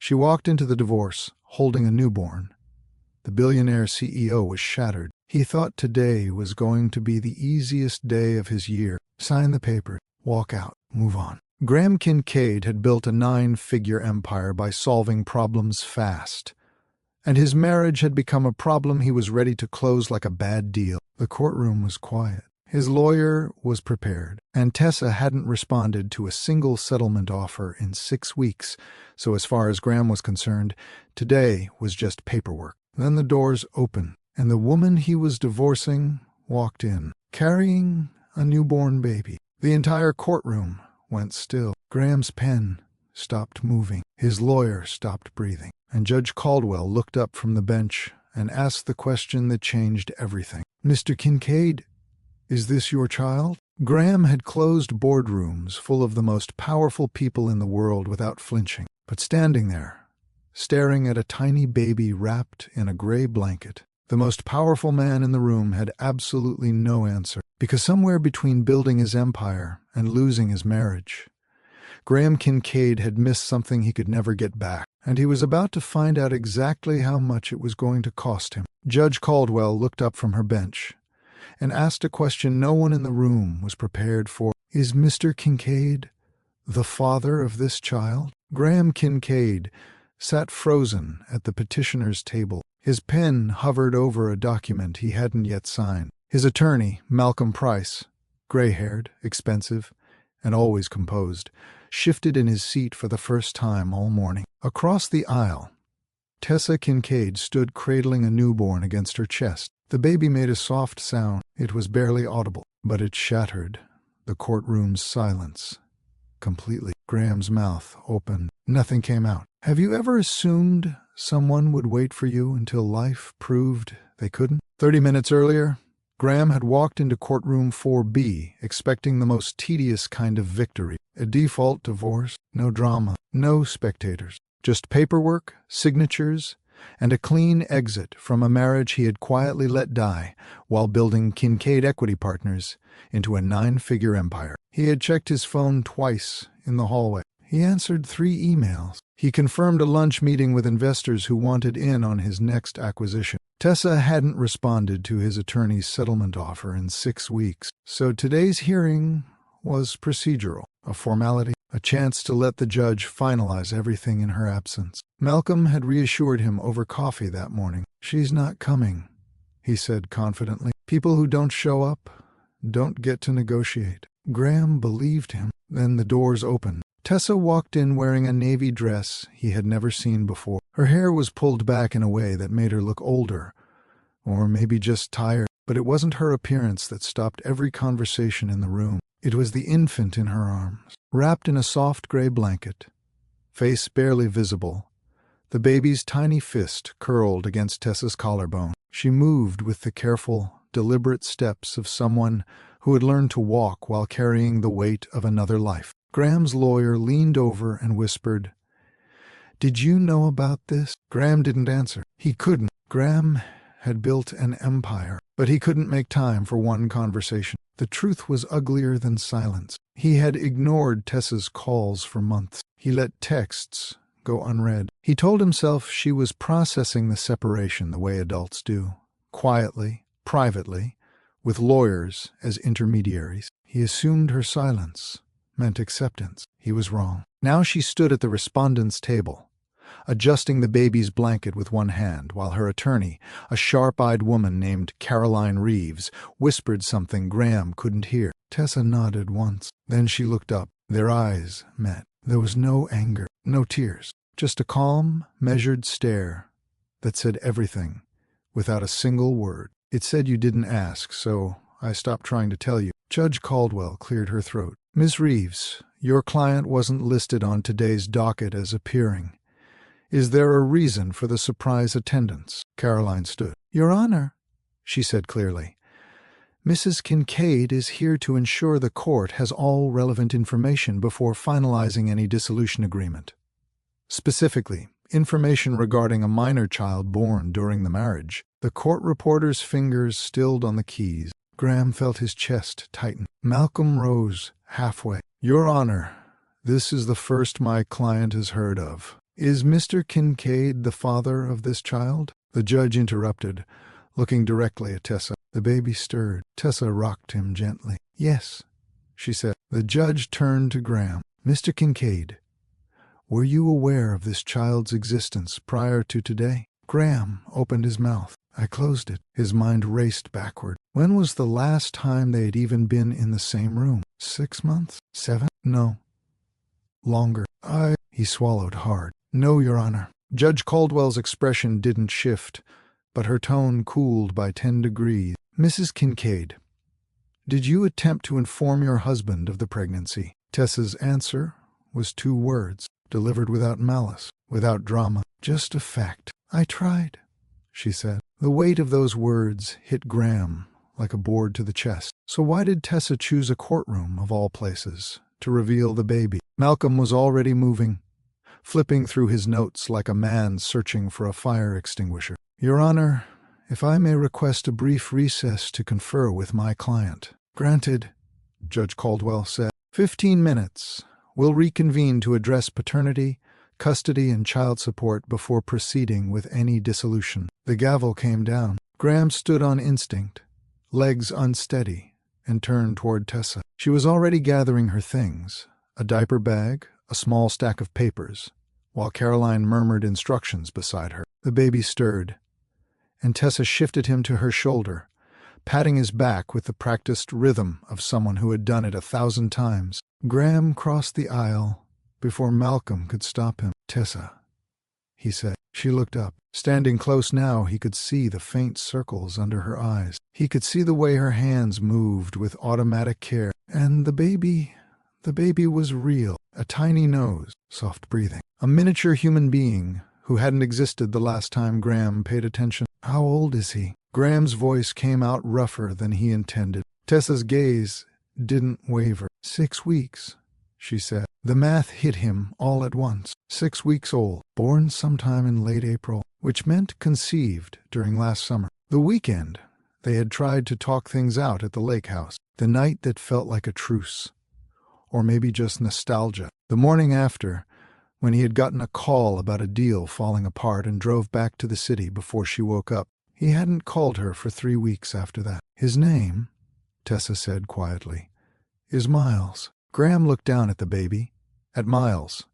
She walked into the divorce, holding a newborn. The billionaire CEO was shattered. He thought today was going to be the easiest day of his year. Sign the paper, walk out, move on. Graham Kincaid had built a 9-figure empire by solving problems fast. And his marriage had become a problem he was ready to close like a bad deal. The courtroom was quiet. His lawyer was prepared, and Tessa hadn't responded to a single settlement offer in 6 weeks, so as far as Graham was concerned, today was just paperwork. Then the doors opened, and the woman he was divorcing walked in, carrying a newborn baby. The entire courtroom went still. Graham's pen stopped moving. His lawyer stopped breathing, and Judge Caldwell looked up from the bench and asked the question that changed everything. "Mr. Kincaid, is this your child?" Graham had closed boardrooms full of the most powerful people in the world without flinching, but standing there, staring at a tiny baby wrapped in a gray blanket, the most powerful man in the room had absolutely no answer, because somewhere between building his empire and losing his marriage, Graham Kincaid had missed something he could never get back, and he was about to find out exactly how much it was going to cost him. Judge Caldwell looked up from her bench and asked a question no one in the room was prepared for. "Is Mr. Kincaid the father of this child?" Graham Kincaid sat frozen at the petitioner's table. His pen hovered over a document he hadn't yet signed. His attorney, Malcolm Price, gray-haired, expensive, and always composed, shifted in his seat for the first time all morning. Across the aisle, Tessa Kincaid stood cradling a newborn against her chest. The baby made a soft sound. It was barely audible, but it shattered the courtroom's silence completely. Graham's mouth opened. Nothing came out. Have you ever assumed someone would wait for you until life proved they couldn't? 30 minutes earlier, Graham had walked into courtroom 4B, expecting the most tedious kind of victory. A default divorce, no drama, no spectators. Just paperwork, signatures, and a clean exit from a marriage he had quietly let die while building Kincaid Equity Partners into a 9-figure empire. He had checked his phone twice in the hallway. He answered 3 emails. He confirmed a lunch meeting with investors who wanted in on his next acquisition. Tessa hadn't responded to his attorney's settlement offer in 6 weeks, so today's hearing was procedural, a formality, a chance to let the judge finalize everything in her absence. Malcolm had reassured him over coffee that morning. "She's not coming," he said confidently. "People who don't show up don't get to negotiate." Graham believed him. Then the doors opened. Tessa walked in wearing a navy dress he had never seen before. Her hair was pulled back in a way that made her look older, or maybe just tired, but it wasn't her appearance that stopped every conversation in the room. It was the infant in her arms, wrapped in a soft gray blanket, face barely visible. The baby's tiny fist curled against Tessa's collarbone. She moved with the careful, deliberate steps of someone who had learned to walk while carrying the weight of another life. Graham's lawyer leaned over and whispered, "Did you know about this?" Graham didn't answer. He couldn't. Graham had built an empire, but he couldn't make time for one conversation. The truth was uglier than silence. He had ignored Tessa's calls for months. He let texts go unread. He told himself she was processing the separation the way adults do, quietly, privately, with lawyers as intermediaries. He assumed her silence meant acceptance. He was wrong. Now she stood at the respondent's table, adjusting the baby's blanket with one hand, while her attorney, a sharp-eyed woman named Caroline Reeves, whispered something Graham couldn't hear. Tessa nodded once. Then she looked up. Their eyes met. There was no anger, no tears, just a calm, measured stare that said everything, without a single word. "It said you didn't ask, so I stopped trying to tell you." Judge Caldwell cleared her throat. "Ms. Reeves, your client wasn't listed on today's docket as appearing. Is there a reason for the surprise attendance?" Caroline stood. "Your Honor," she said clearly, "Mrs. Kincaid is here to ensure the court has all relevant information before finalizing any dissolution agreement. Specifically, information regarding a minor child born during the marriage." The court reporter's fingers stilled on the keys. Graham felt his chest tighten. Malcolm rose halfway. "Your Honor, this is the first my client has heard of. "Is Mr. Kincaid the father of this child?" The judge interrupted, looking directly at Tessa. The baby stirred. Tessa rocked him gently. "Yes," she said. The judge turned to Graham. "Mr. Kincaid, were you aware of this child's existence prior to today?" Graham opened his mouth. "I closed it." His mind raced backward. When was the last time they had even been in the same room? 6 months? 7? No. Longer. He swallowed hard. "No, Your Honor." Judge Caldwell's expression didn't shift, but her tone cooled by 10 degrees. "Mrs. Kincaid, did you attempt to inform your husband of the pregnancy?" Tessa's answer was 2 words, delivered without malice, without drama, just a fact. "I tried," she said. The weight of those words hit Graham like a board to the chest. So why did Tessa choose a courtroom, of all places, to reveal the baby? Malcolm was already moving, flipping through his notes like a man searching for a fire extinguisher. "Your Honor, if I may request a brief recess to confer with my client." "Granted," Judge Caldwell said. 15 minutes. We'll reconvene to address paternity, custody, and child support before proceeding with any dissolution." The gavel came down. Graham stood on instinct, legs unsteady, and turned toward Tessa. She was already gathering her things, a diaper bag, a small stack of papers, while Caroline murmured instructions beside her. The baby stirred, and Tessa shifted him to her shoulder, patting his back with the practiced rhythm of someone who had done it 1,000 times. Graham crossed the aisle before Malcolm could stop him. "Tessa," he said. She looked up. Standing close now, he could see the faint circles under her eyes. He could see the way her hands moved with automatic care. And the baby was real. A tiny nose, soft breathing. A miniature human being who hadn't existed the last time Graham paid attention. "How old is he?" Graham's voice came out rougher than he intended. Tessa's gaze didn't waver. 6 weeks, she said. The math hit him all at once. 6 weeks old, born sometime in late April, which meant conceived during last summer. The weekend, they had tried to talk things out at the lake house. The night that felt like a truce. Or maybe just nostalgia. The morning after, when he had gotten a call about a deal falling apart and drove back to the city before she woke up. He hadn't called her for 3 weeks after that. "His name," Tessa said quietly, "is Miles." Graham looked down at the baby, at Miles,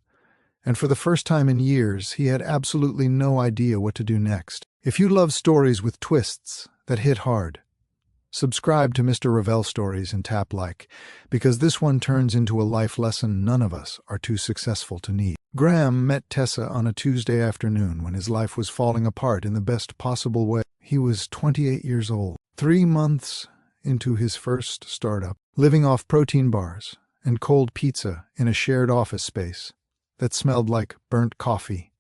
and for the first time in years he had absolutely no idea what to do next. If you love stories with twists that hit hard, subscribe to Mr. Ravelle Stories and tap like, because this one turns into a life lesson none of us are too successful to need. Graham met Tessa on a Tuesday afternoon when his life was falling apart in the best possible way. He was 28 years old, 3 months into his first startup, living off protein bars and cold pizza in a shared office space that smelled like burnt coffee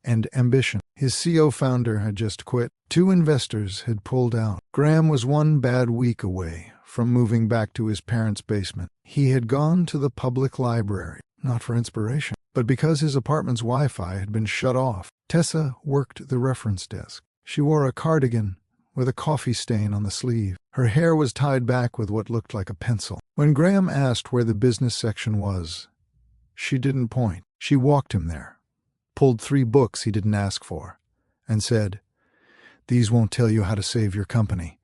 and ambition. His CO founder had just quit. 2 investors had pulled out. Graham was 1 bad week away from moving back to his parents' basement. He had gone to the public library, not for inspiration, but because his apartment's Wi-Fi had been shut off. Tessa worked the reference desk. She wore a cardigan with a coffee stain on the sleeve. Her hair was tied back with what looked like a pencil. When Graham asked where the business section was, she didn't point. She walked him there, pulled 3 books he didn't ask for, and said, "These won't tell you how to save your company,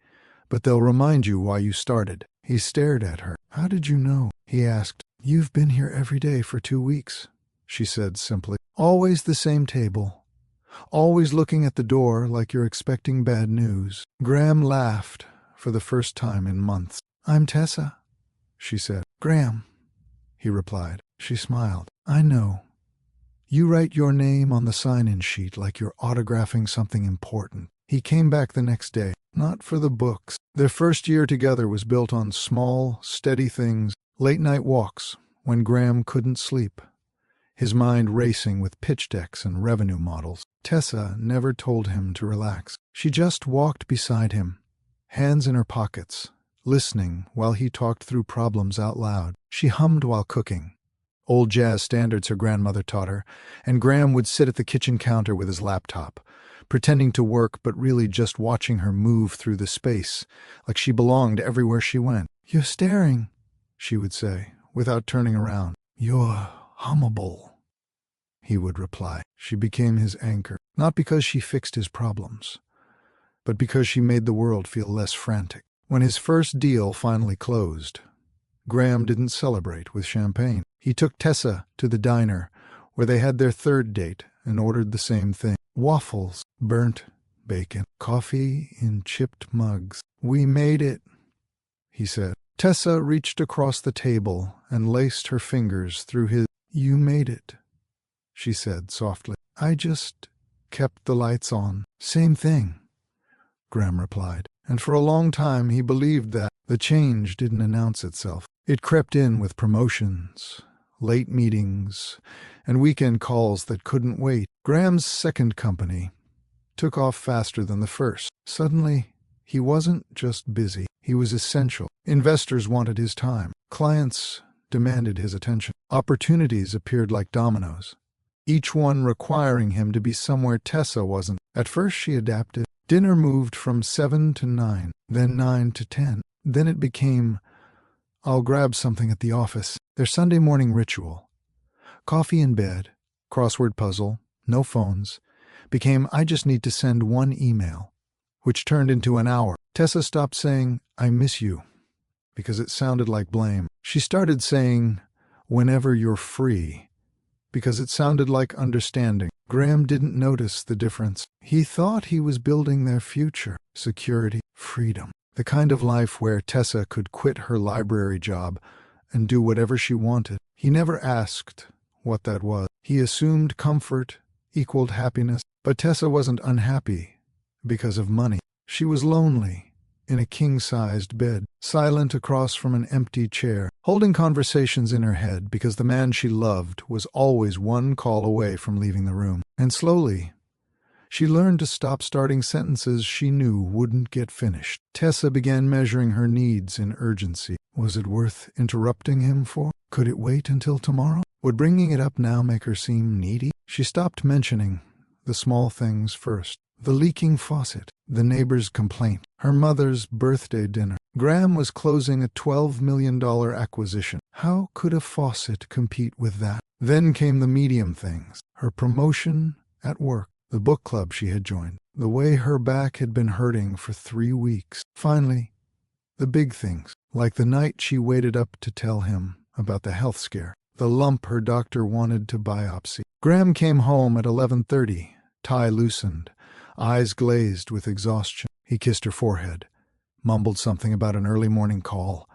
but they'll remind you why you started." He stared at her. "How did you know?" he asked. "You've been here every day for 2 weeks," she said simply. "Always the same table. Always looking at the door like you're expecting bad news." Graham laughed for the first time in months. "I'm Tessa," she said. "Graham," he replied. She smiled. "I know. You write your name on the sign-in sheet like you're autographing something important." He came back the next day, not for the books. Their first year together was built on small, steady things, late-night walks when Graham couldn't sleep, his mind racing with pitch decks and revenue models. Tessa never told him to relax. She just walked beside him, hands in her pockets, listening while he talked through problems out loud. She hummed while cooking, old jazz standards her grandmother taught her, and Graham would sit at the kitchen counter with his laptop, pretending to work but really just watching her move through the space, like she belonged everywhere she went. "You're staring," she would say, without turning around. "You're hummable," he would reply. She became his anchor, not because she fixed his problems, but because she made the world feel less frantic. When his first deal finally closed, Graham didn't celebrate with champagne. He took Tessa to the diner, where they had their third date, and ordered the same thing. Waffles, burnt bacon, coffee in chipped mugs. "We made it," he said. Tessa reached across the table and laced her fingers through his. "You made it," she said softly. "I just kept the lights on." "Same thing," Graham replied. And for a long time he believed that. The change didn't announce itself. It crept in with promotions, late meetings, and weekend calls that couldn't wait. Graham's second company took off faster than the first. Suddenly, he wasn't just busy. He was essential. Investors wanted his time. Clients demanded his attention. Opportunities appeared like dominoes, each one requiring him to be somewhere Tessa wasn't. At first she adapted. Dinner moved from 7 to 9, then 9 to 10. Then it became, "I'll grab something at the office." Their Sunday morning ritual, coffee in bed, crossword puzzle, no phones, became, "I just need to send one email," which turned into an hour. Tessa stopped saying, "I miss you," because it sounded like blame. She started saying, "Whenever you're free," because it sounded like understanding. Graham didn't notice the difference. He thought he was building their future, security, freedom, the kind of life where Tessa could quit her library job and do whatever she wanted. He never asked what that was. He assumed comfort equaled happiness. But Tessa wasn't unhappy because of money. She was lonely in a king-sized bed, silent across from an empty chair, holding conversations in her head because the man she loved was always one call away from leaving the room. And slowly, she learned to stop starting sentences she knew wouldn't get finished. Tessa began measuring her needs in urgency. Was it worth interrupting him for? Could it wait until tomorrow? Would bringing it up now make her seem needy? She stopped mentioning the small things first. The leaking faucet, the neighbor's complaint, her mother's birthday dinner. Graham was closing a $12 million acquisition. How could a faucet compete with that? Then came the medium things. Her promotion at work, the book club she had joined, the way her back had been hurting for 3 weeks. Finally, the big things, like the night she waited up to tell him about the health scare, the lump her doctor wanted to biopsy. Graham came home at 11:30, tie loosened, eyes glazed with exhaustion. He kissed her forehead, mumbled something about an early morning call,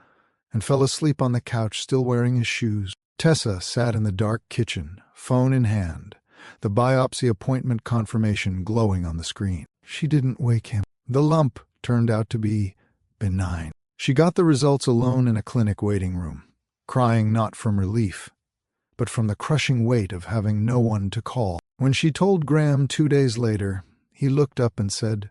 and fell asleep on the couch still wearing his shoes. Tessa sat in the dark kitchen, phone in hand, the biopsy appointment confirmation glowing on the screen. She didn't wake him. The lump turned out to be benign. She got the results alone in a clinic waiting room, crying not from relief, but from the crushing weight of having no one to call. When she told Graham 2 days later, he looked up and said,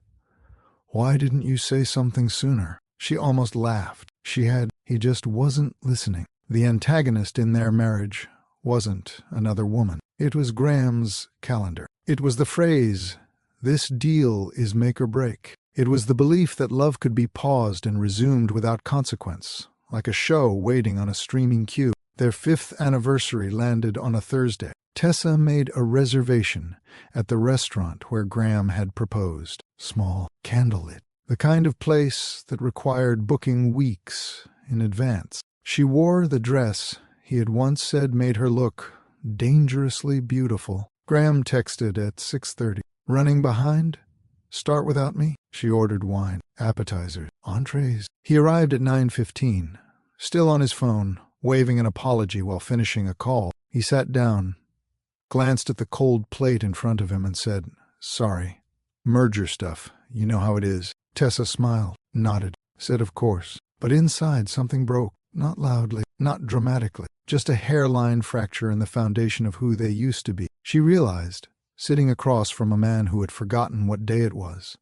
"Why didn't you say something sooner?" She almost laughed. She had. He just wasn't listening. The antagonist in their marriage wasn't another woman. It was Graham's calendar. It was the phrase, "This deal is make or break." It was the belief that love could be paused and resumed without consequence, like a show waiting on a streaming queue. Their 5th anniversary landed on a Thursday. Tessa made a reservation at the restaurant where Graham had proposed. Small, candlelit, the kind of place that required booking weeks in advance. She wore the dress he had once said made her look dangerously beautiful. Graham texted at 6:30. "Running behind? Start without me?" She ordered wine, appetizers, entrees. He arrived at 9:15, still on his phone, waving an apology while finishing a call. He sat down, glanced at the cold plate in front of him and said, "Sorry. Merger stuff. You know how it is." Tessa smiled, nodded, said of course. But inside something broke. Not loudly, not dramatically, just a hairline fracture in the foundation of who they used to be. She realized, sitting across from a man who had forgotten what day it was,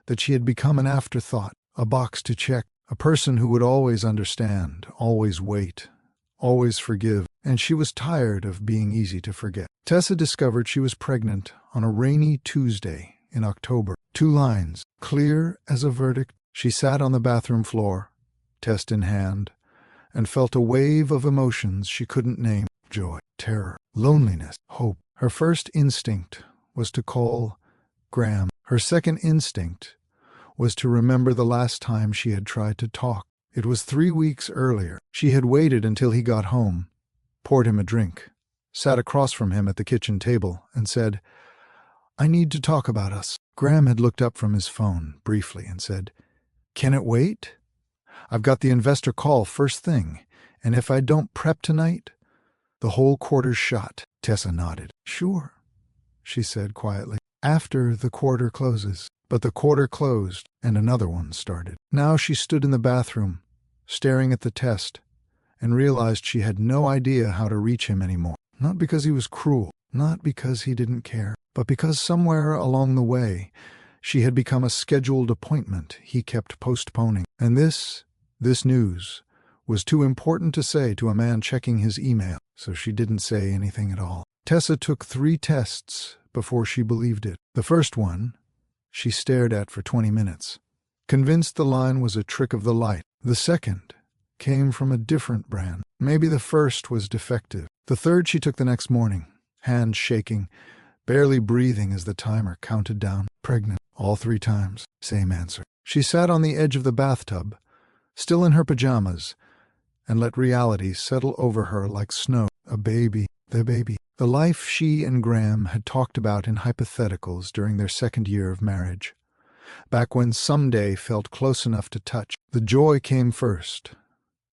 that she had become an afterthought, a box to check, a person who would always understand, always wait, always forgive, and she was tired of being easy to forget. Tessa discovered she was pregnant on a rainy Tuesday in October. 2 lines, clear as a verdict. She sat on the bathroom floor, test in hand, and felt a wave of emotions she couldn't name. Joy, terror, loneliness, hope. Her first instinct was to call Graham. Her second instinct was to remember the last time she had tried to talk. It was 3 weeks earlier. She had waited until he got home, poured him a drink, sat across from him at the kitchen table, and said, "I need to talk about us." Graham had looked up from his phone briefly and said, "Can it wait? I've got the investor call first thing, and if I don't prep tonight, the whole quarter's shot." Tessa nodded. "Sure," she said quietly. "After the quarter closes." But the quarter closed, and another one started. Now she stood in the bathroom, staring at the test, and realized she had no idea how to reach him anymore. Not because he was cruel, not because he didn't care, but because somewhere along the way she had become a scheduled appointment he kept postponing. And this news was too important to say to a man checking his email, so she didn't say anything at all. Tessa took 3 tests before she believed it. The first one she stared at for 20 minutes, convinced the line was a trick of the light. The second came from a different brand. Maybe the first was defective. The third she took the next morning, hands shaking, barely breathing as the timer counted down. Pregnant. All 3 times. Same answer. She sat on the edge of the bathtub, still in her pajamas, and let reality settle over her like snow. A baby. The baby. The life she and Graham had talked about in hypotheticals during their second year of marriage. Back when someday felt close enough to touch. The joy came first.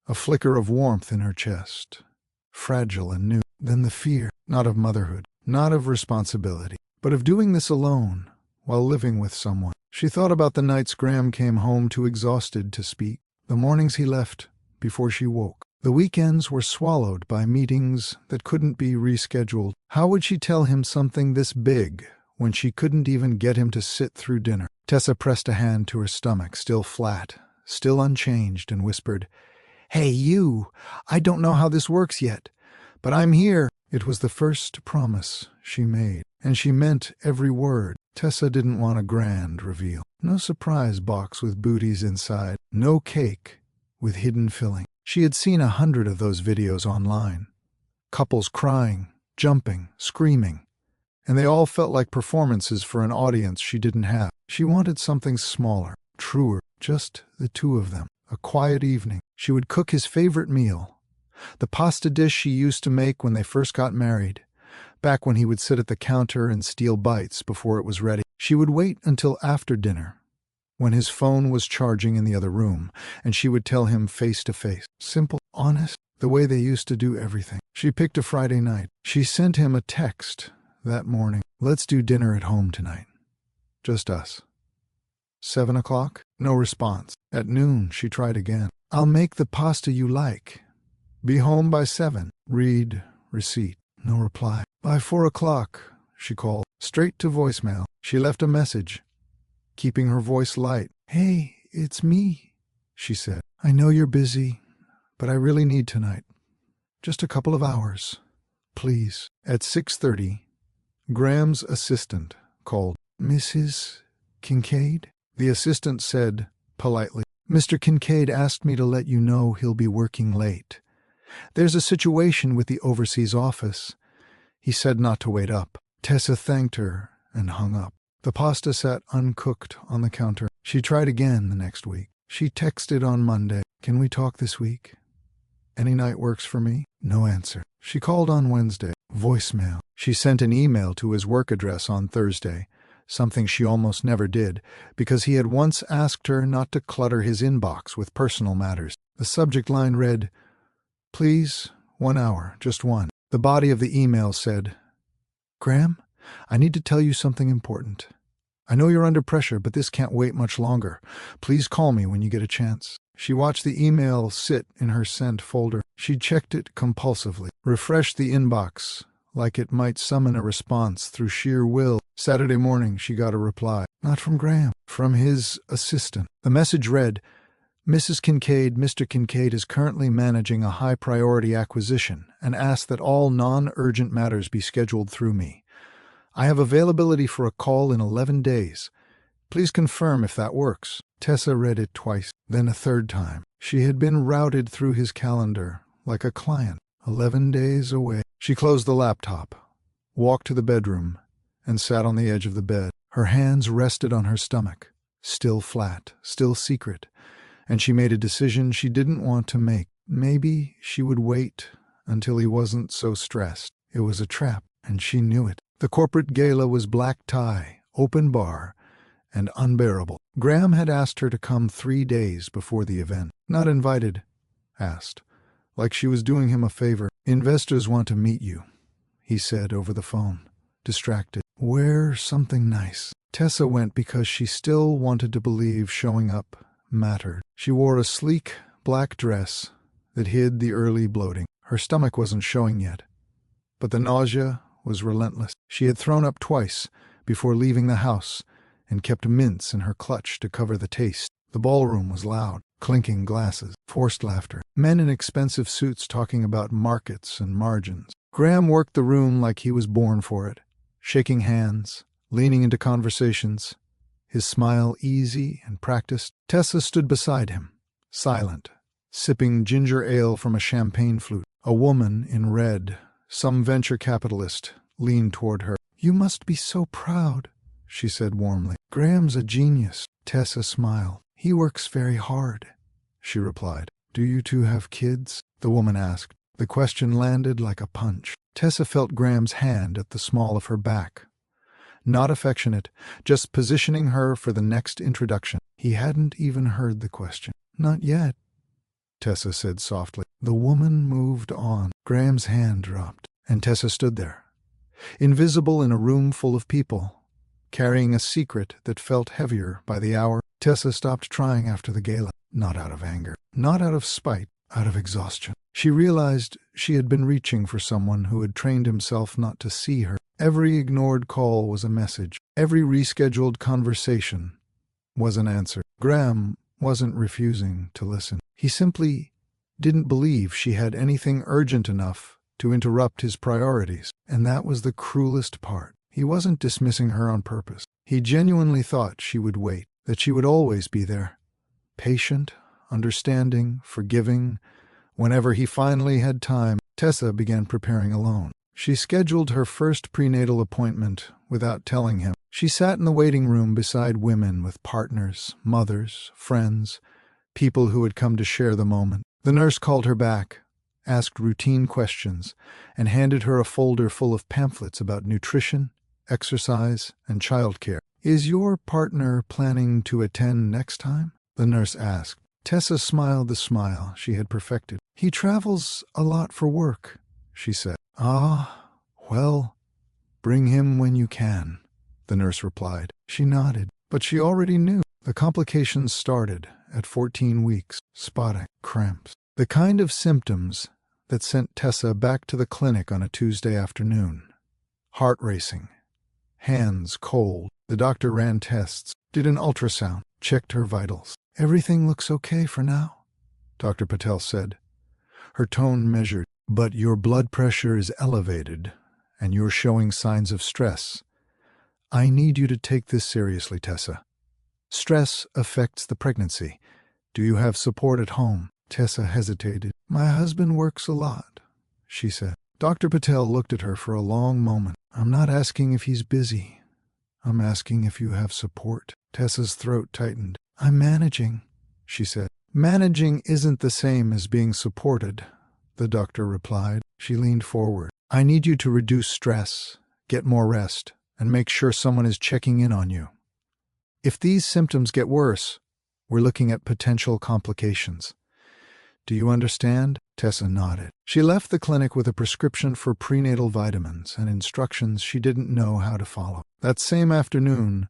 A flicker of warmth in her chest. Fragile and new. Then the fear. Not of motherhood. Not of responsibility. But of doing this alone, while living with someone. She thought about the nights Graham came home too exhausted to speak. The mornings he left before she woke. The weekends were swallowed by meetings that couldn't be rescheduled. How would she tell him something this big when she couldn't even get him to sit through dinner? Tessa pressed a hand to her stomach, still flat, still unchanged, and whispered, "Hey, you! I don't know how this works yet, but I'm here." It was the first promise she made, and she meant every word. Tessa didn't want a grand reveal. No surprise box with booties inside. No cake with hidden filling. She had seen 100 of those videos online. Couples crying, jumping, screaming, and they all felt like performances for an audience she didn't have. She wanted something smaller, truer, just the 2 of them. A quiet evening. She would cook his favorite meal, the pasta dish she used to make when they first got married, back when he would sit at the counter and steal bites before it was ready. She would wait until after dinner, when his phone was charging in the other room, and she would tell him face to face. Simple, honest, the way they used to do everything. She picked a Friday night. She sent him a text that morning. "Let's do dinner at home tonight. Just us." 7 o'clock? No response. At noon, she tried again. "I'll make the pasta you like. Be home by 7. Read receipt." No reply. By 4 o'clock, she called. Straight to voicemail. She left a message, keeping her voice light. "Hey, it's me," she said. "I know you're busy, but I really need tonight. Just a couple of hours, please." At 6:30, Graham's assistant called. "Mrs. Kincaid?" The assistant said, politely, "Mr. Kincaid asked me to let you know he'll be working late. There's a situation with the overseas office." He said not to wait up. Tessa thanked her and hung up. The pasta sat uncooked on the counter. She tried again the next week. She texted on Monday, "Can we talk this week? Any night works for me." No answer. She called on Wednesday. Voicemail. She sent an email to his work address on Thursday, something she almost never did, because he had once asked her not to clutter his inbox with personal matters. The subject line read, "Please, 1 hour, just one." The body of the email said, "Graham, I need to tell you something important. I know you're under pressure, but this can't wait much longer. Please call me when you get a chance." She watched the email sit in her sent folder. She checked it compulsively, refreshed the inbox like it might summon a response through sheer will. Saturday morning, she got a reply. Not from Graham, from his assistant. The message read, "Mrs. Kincaid, Mr. Kincaid is currently managing a high-priority acquisition and asked that all non-urgent matters be scheduled through me. I have availability for a call in 11 days. Please confirm if that works." Tessa read it twice, then a third time. She had been routed through his calendar like a client. 11 days away. She closed the laptop, walked to the bedroom, and sat on the edge of the bed. Her hands rested on her stomach, still flat, still secret, and she made a decision she didn't want to make. Maybe she would wait until he wasn't so stressed. It was a trap, and she knew it. The corporate gala was black tie, open bar, and unbearable. Graham had asked her to come 3 days before the event. Not invited, asked, like she was doing him a favor. Investors want to meet you, he said over the phone, distracted. Wear something nice. Tessa went because she still wanted to believe showing up mattered. She wore a sleek, black dress that hid the early bloating. Her stomach wasn't showing yet, but the nausea was relentless. She had thrown up twice before leaving the house and kept mints in her clutch to cover the taste. The ballroom was loud, clinking glasses, forced laughter, men in expensive suits talking about markets and margins. Graham worked the room like he was born for it, shaking hands, leaning into conversations, his smile easy and practiced. Tessa stood beside him, silent, sipping ginger ale from a champagne flute. A woman in red, some venture capitalist, leaned toward her. You must be so proud, she said warmly. Graham's a genius. Tessa smiled. He works very hard, she replied. Do you two have kids? The woman asked. The question landed like a punch. Tessa felt Graham's hand at the small of her back. Not affectionate, just positioning her for the next introduction. He hadn't even heard the question. Not yet, Tessa said softly. The woman moved on. Graham's hand dropped, and Tessa stood there, invisible in a room full of people, carrying a secret that felt heavier by the hour. Tessa stopped trying after the gala, not out of anger, not out of spite, out of exhaustion. She realized she had been reaching for someone who had trained himself not to see her. Every ignored call was a message. Every rescheduled conversation was an answer. Graham wasn't refusing to listen. He simply didn't believe she had anything urgent enough to interrupt his priorities. And that was the cruelest part. He wasn't dismissing her on purpose. He genuinely thought she would wait, that she would always be there, patient, understanding, forgiving. Whenever he finally had time, Tessa began preparing alone. She scheduled her first prenatal appointment without telling him. She sat in the waiting room beside women with partners, mothers, friends, people who had come to share the moment. The nurse called her back, asked routine questions, and handed her a folder full of pamphlets about nutrition, exercise, and childcare. Is your partner planning to attend next time? The nurse asked. Tessa smiled the smile she had perfected. He travels a lot for work, she said. Ah, well, bring him when you can, the nurse replied. She nodded, but she already knew. The complications started at 14 weeks, spotting, cramps, the kind of symptoms that sent Tessa back to the clinic on a Tuesday afternoon. Heart racing, hands cold. The doctor ran tests, did an ultrasound, checked her vitals. Everything looks okay for now, Dr. Patel said, her tone measured. But your blood pressure is elevated, and you're showing signs of stress. I need you to take this seriously, Tessa. Stress affects the pregnancy. Do you have support at home? Tessa hesitated. My husband works a lot, she said. Dr. Patel looked at her for a long moment. I'm not asking if he's busy. I'm asking if you have support. Tessa's throat tightened. I'm managing, she said. Managing isn't the same as being supported, the doctor replied. She leaned forward. I need you to reduce stress, get more rest, and make sure someone is checking in on you. If these symptoms get worse, we're looking at potential complications. Do you understand? Tessa nodded. She left the clinic with a prescription for prenatal vitamins and instructions she didn't know how to follow. That same afternoon,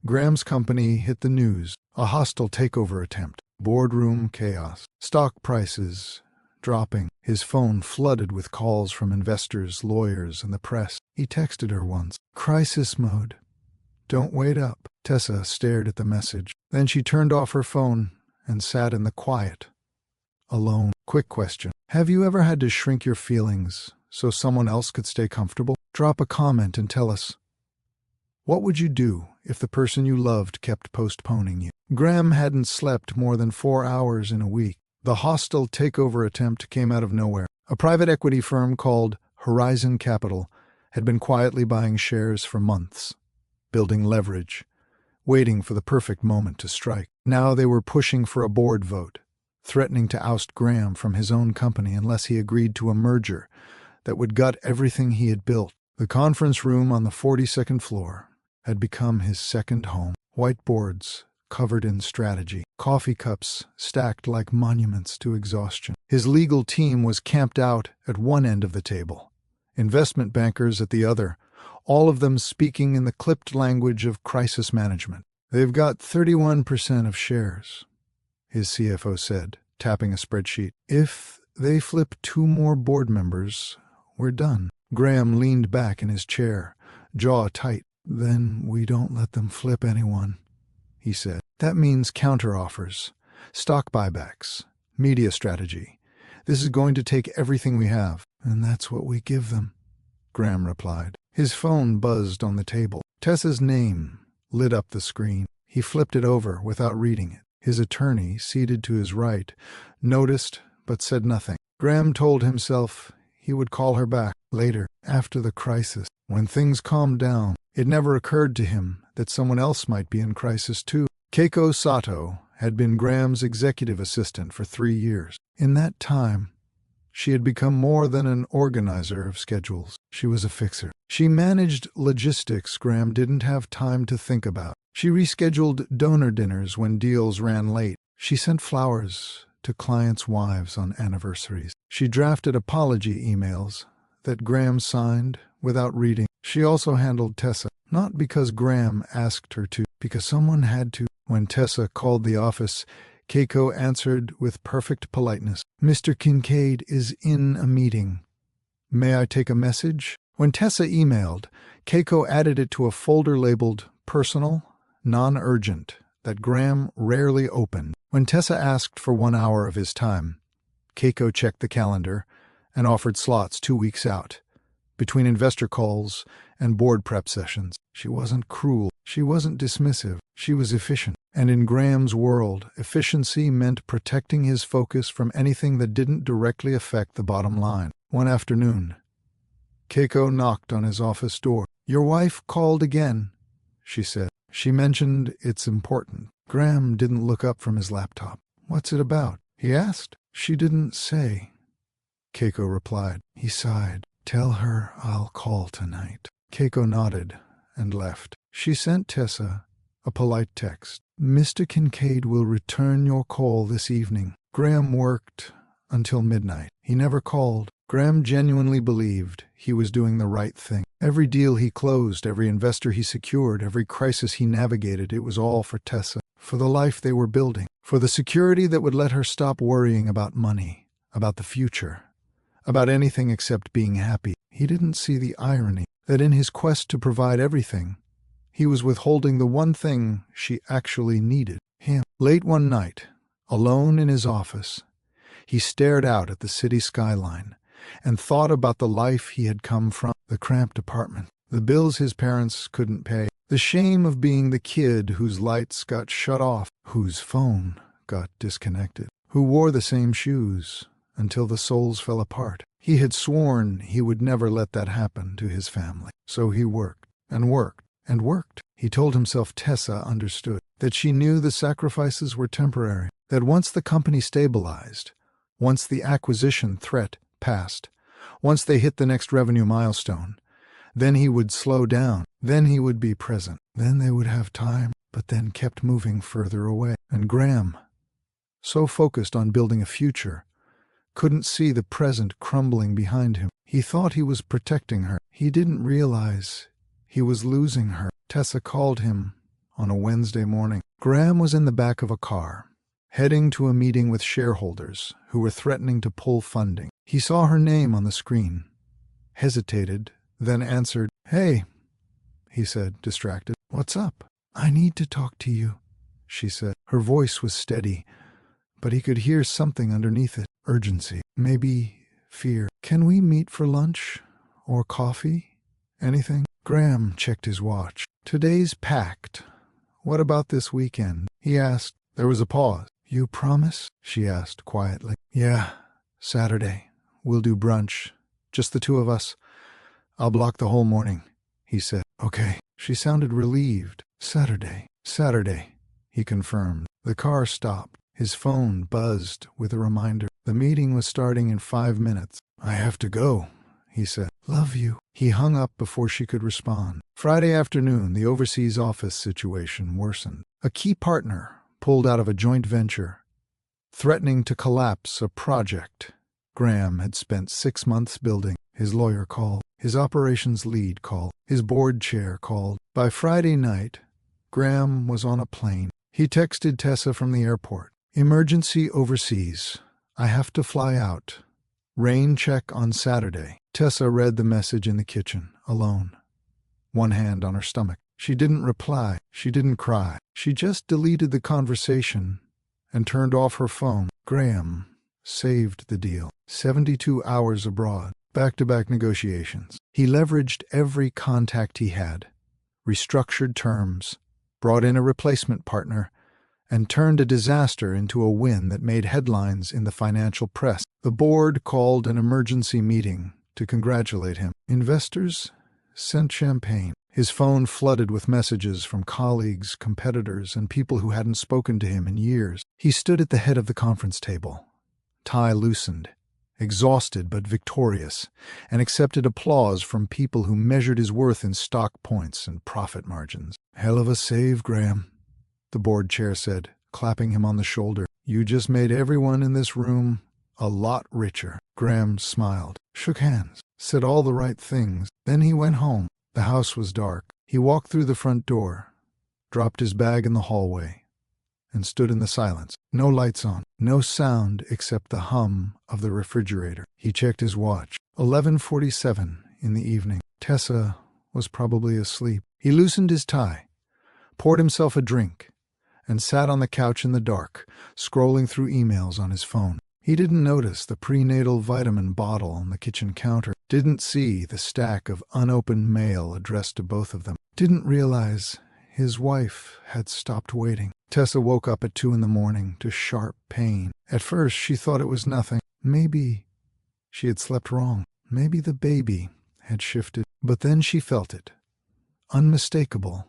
Graham's company hit the news. A hostile takeover attempt. Boardroom chaos. Stock prices dropping. His phone flooded with calls from investors, lawyers, and the press. He texted her once. Crisis mode. Don't wait up. Tessa stared at the message. Then she turned off her phone and sat in the quiet, alone. Quick question. Have you ever had to shrink your feelings so someone else could stay comfortable? Drop a comment and tell us. What would you do if the person you loved kept postponing you? Graham hadn't slept more than 4 hours in a week. The hostile takeover attempt came out of nowhere. A private equity firm called Horizon Capital had been quietly buying shares for months, building leverage, waiting for the perfect moment to strike. Now they were pushing for a board vote, threatening to oust Graham from his own company unless he agreed to a merger that would gut everything he had built. The conference room on the 42nd floor had become his second home. Whiteboards covered in strategy, coffee cups stacked like monuments to exhaustion. His legal team was camped out at one end of the table, investment bankers at the other, all of them speaking in the clipped language of crisis management. "They've got 31% of shares," his CFO said, tapping a spreadsheet. "If they flip 2 more board members, we're done." Graham leaned back in his chair, jaw tight. "Then we don't let them flip anyone," he said. "That means counteroffers, stock buybacks, media strategy. This is going to take everything we have." "And that's what we give them," Graham replied. His phone buzzed on the table. Tessa's name lit up the screen. He flipped it over without reading it. His attorney, seated to his right, noticed but said nothing. Graham told himself he would call her back later, after the crisis, when things calmed down. It never occurred to him that someone else might be in crisis too. Keiko Sato had been Graham's executive assistant for 3 years. In that time, she had become more than an organizer of schedules. She was a fixer. She managed logistics Graham didn't have time to think about. She rescheduled donor dinners when deals ran late. She sent flowers to clients' wives on anniversaries. She drafted apology emails that Graham signed without reading. She also handled Tessa, not because Graham asked her to, because someone had to. When Tessa called the office, Keiko answered with perfect politeness. "Mr. Kincaid is in a meeting. May I take a message?" When Tessa emailed, Keiko added it to a folder labeled personal, non-urgent, that Graham rarely opened. When Tessa asked for 1 hour of his time, Keiko checked the calendar and offered slots 2 weeks out, between investor calls and board prep sessions. She wasn't cruel. She wasn't dismissive. She was efficient. And in Graham's world, efficiency meant protecting his focus from anything that didn't directly affect the bottom line. One afternoon, Keiko knocked on his office door. "Your wife called again," she said. "She mentioned it's important." Graham didn't look up from his laptop. "What's it about?" he asked. "She didn't say," Keiko replied. He sighed. "Tell her I'll call tonight." Keiko nodded and left. She sent Tessa a polite text. "Mr. Kincaid will return your call this evening." Graham worked until midnight. He never called. Graham genuinely believed he was doing the right thing. Every deal he closed, every investor he secured, every crisis he navigated, it was all for Tessa, for the life they were building, for the security that would let her stop worrying about money, about the future, about anything except being happy. He didn't see the irony that in his quest to provide everything, he was withholding the one thing she actually needed, him. Late one night, alone in his office, he stared out at the city skyline and thought about the life he had come from, the cramped apartment, the bills his parents couldn't pay, the shame of being the kid whose lights got shut off, whose phone got disconnected, who wore the same shoes until the soles fell apart. He had sworn he would never let that happen to his family. So he worked and worked and worked. He told himself Tessa understood, that she knew the sacrifices were temporary, that once the company stabilized, once the acquisition threat passed, once they hit the next revenue milestone, then he would slow down, then he would be present, then they would have time, but then kept moving further away. And Graham, so focused on building a future, couldn't see the present crumbling behind him. He thought he was protecting her. He didn't realize he was losing her. Tessa called him on a Wednesday morning. Graham was in the back of a car, heading to a meeting with shareholders who were threatening to pull funding. He saw her name on the screen, hesitated, then answered. "Hey," he said, distracted. "What's up?" "I need to talk to you," she said. Her voice was steady, but he could hear something underneath it. Urgency, maybe fear. "Can we meet for lunch? Or coffee? Anything?" Graham checked his watch. "Today's packed. What about this weekend?" he asked. There was a pause. "You promise?" she asked quietly. "Yeah, Saturday. We'll do brunch. Just the two of us. I'll block the whole morning, he said. Okay. She sounded relieved. Saturday, he confirmed. The car stopped. His phone buzzed with a reminder. The meeting was starting in 5 minutes. I have to go, he said. Love you. He hung up before she could respond. Friday afternoon, the overseas office situation worsened. A key partner pulled out of a joint venture, threatening to collapse a project Graham had spent 6 months building. His lawyer called. His operations lead called. His board chair called. By Friday night, Graham was on a plane. He texted Tessa from the airport. Emergency overseas. I have to fly out. Rain check on Saturday. Tessa read the message in the kitchen, alone, one hand on her stomach. She didn't reply. She didn't cry. She just deleted the conversation and turned off her phone. Graham saved the deal. 72 hours abroad. Back-to-back negotiations. He leveraged every contact he had, restructured terms, brought in a replacement partner, and turned a disaster into a win that made headlines in the financial press. The board called an emergency meeting to congratulate him. Investors sent champagne. His phone flooded with messages from colleagues, competitors, and people who hadn't spoken to him in years. He stood at the head of the conference table, tie loosened, exhausted but victorious, and accepted applause from people who measured his worth in stock points and profit margins. Hell of a save, Graham, the board chair said, clapping him on the shoulder. You just made everyone in this room a lot richer. Graham smiled, shook hands, said all the right things. Then he went home. The house was dark. He walked through the front door, dropped his bag in the hallway, and stood in the silence. No lights on, no sound except the hum of the refrigerator. He checked his watch. 11:47 in the evening. Tessa was probably asleep. He loosened his tie, poured himself a drink, and sat on the couch in the dark, scrolling through emails on his phone. He didn't notice the prenatal vitamin bottle on the kitchen counter, didn't see the stack of unopened mail addressed to both of them, didn't realize his wife had stopped waiting. Tessa woke up at 2 in the morning to sharp pain. At first she thought it was nothing. Maybe she had slept wrong. Maybe the baby had shifted. But then she felt it. Unmistakable.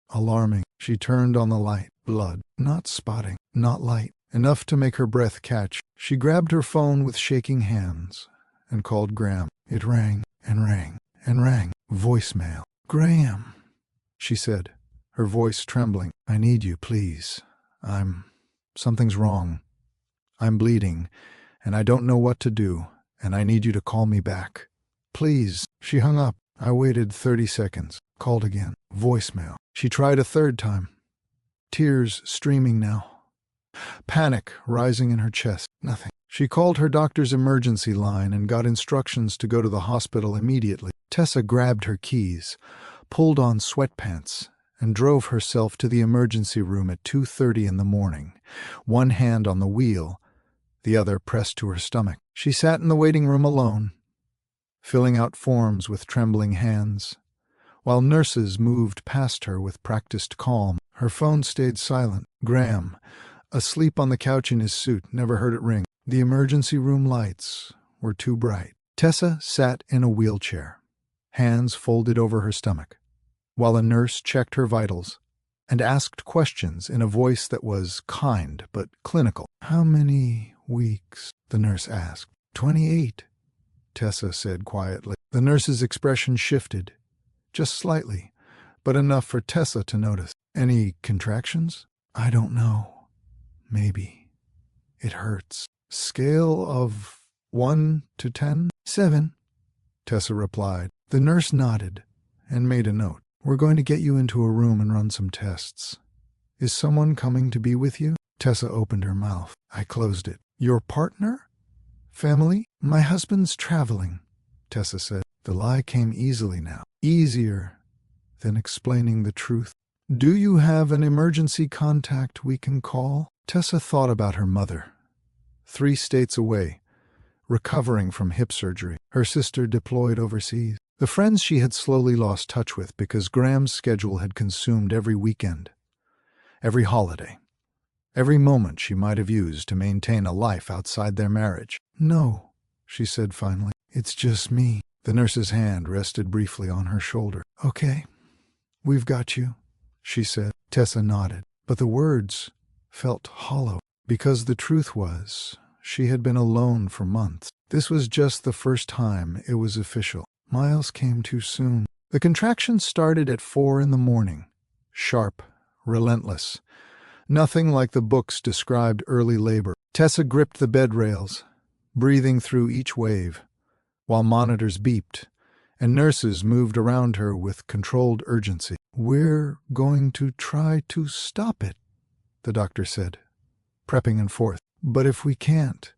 Alarming. She turned on the light. Blood. Not spotting. Not light. Enough to make her breath catch. She grabbed her phone with shaking hands and called Graham. It rang and rang and rang. Voicemail. Graham, she said, her voice trembling. I need you, please. Something's wrong. I'm bleeding, and I don't know what to do, and I need you to call me back. Please. She hung up. I waited 30 seconds. Called again. Voicemail. She tried a third time. Tears streaming now. Panic rising in her chest. Nothing. She called her doctor's emergency line and got instructions to go to the hospital immediately. Tessa grabbed her keys, pulled on sweatpants, and drove herself to the emergency room at 2:30 in the morning, one hand on the wheel, the other pressed to her stomach. She sat in the waiting room alone, filling out forms with trembling hands, while nurses moved past her with practiced calm. Her phone stayed silent. Graham, asleep on the couch in his suit, never heard it ring. The emergency room lights were too bright. Tessa sat in a wheelchair, hands folded over her stomach, while a nurse checked her vitals and asked questions in a voice that was kind but clinical. How many weeks? The nurse asked. 28, Tessa said quietly. The nurse's expression shifted, just slightly, but enough for Tessa to notice. Any contractions? I don't know. Maybe. It hurts. Scale of 1 to 10? 7, Tessa replied. The nurse nodded and made a note. We're going to get you into a room and run some tests. Is someone coming to be with you? Tessa opened her mouth. I closed it. Your partner? Family? My husband's traveling, Tessa said. The lie came easily now. Easier than explaining the truth. Do you have an emergency contact we can call? Tessa thought about her mother. 3 states away, recovering from hip surgery. Her sister deployed overseas. The friends she had slowly lost touch with because Graham's schedule had consumed every weekend, every holiday, every moment she might have used to maintain a life outside their marriage. No, she said finally. It's just me. The nurse's hand rested briefly on her shoulder. "Okay, we've got you," she said. Tessa nodded, but the words felt hollow, because the truth was, she had been alone for months. This was just the first time it was official. Miles came too soon. The contractions started at 4 in the morning. Sharp, relentless. Nothing like the books described early labor. Tessa gripped the bed rails, breathing through each wave, while monitors beeped, and nurses moved around her with controlled urgency. "We're going to try to stop it," the doctor said, prepping and forth. "But if we can't,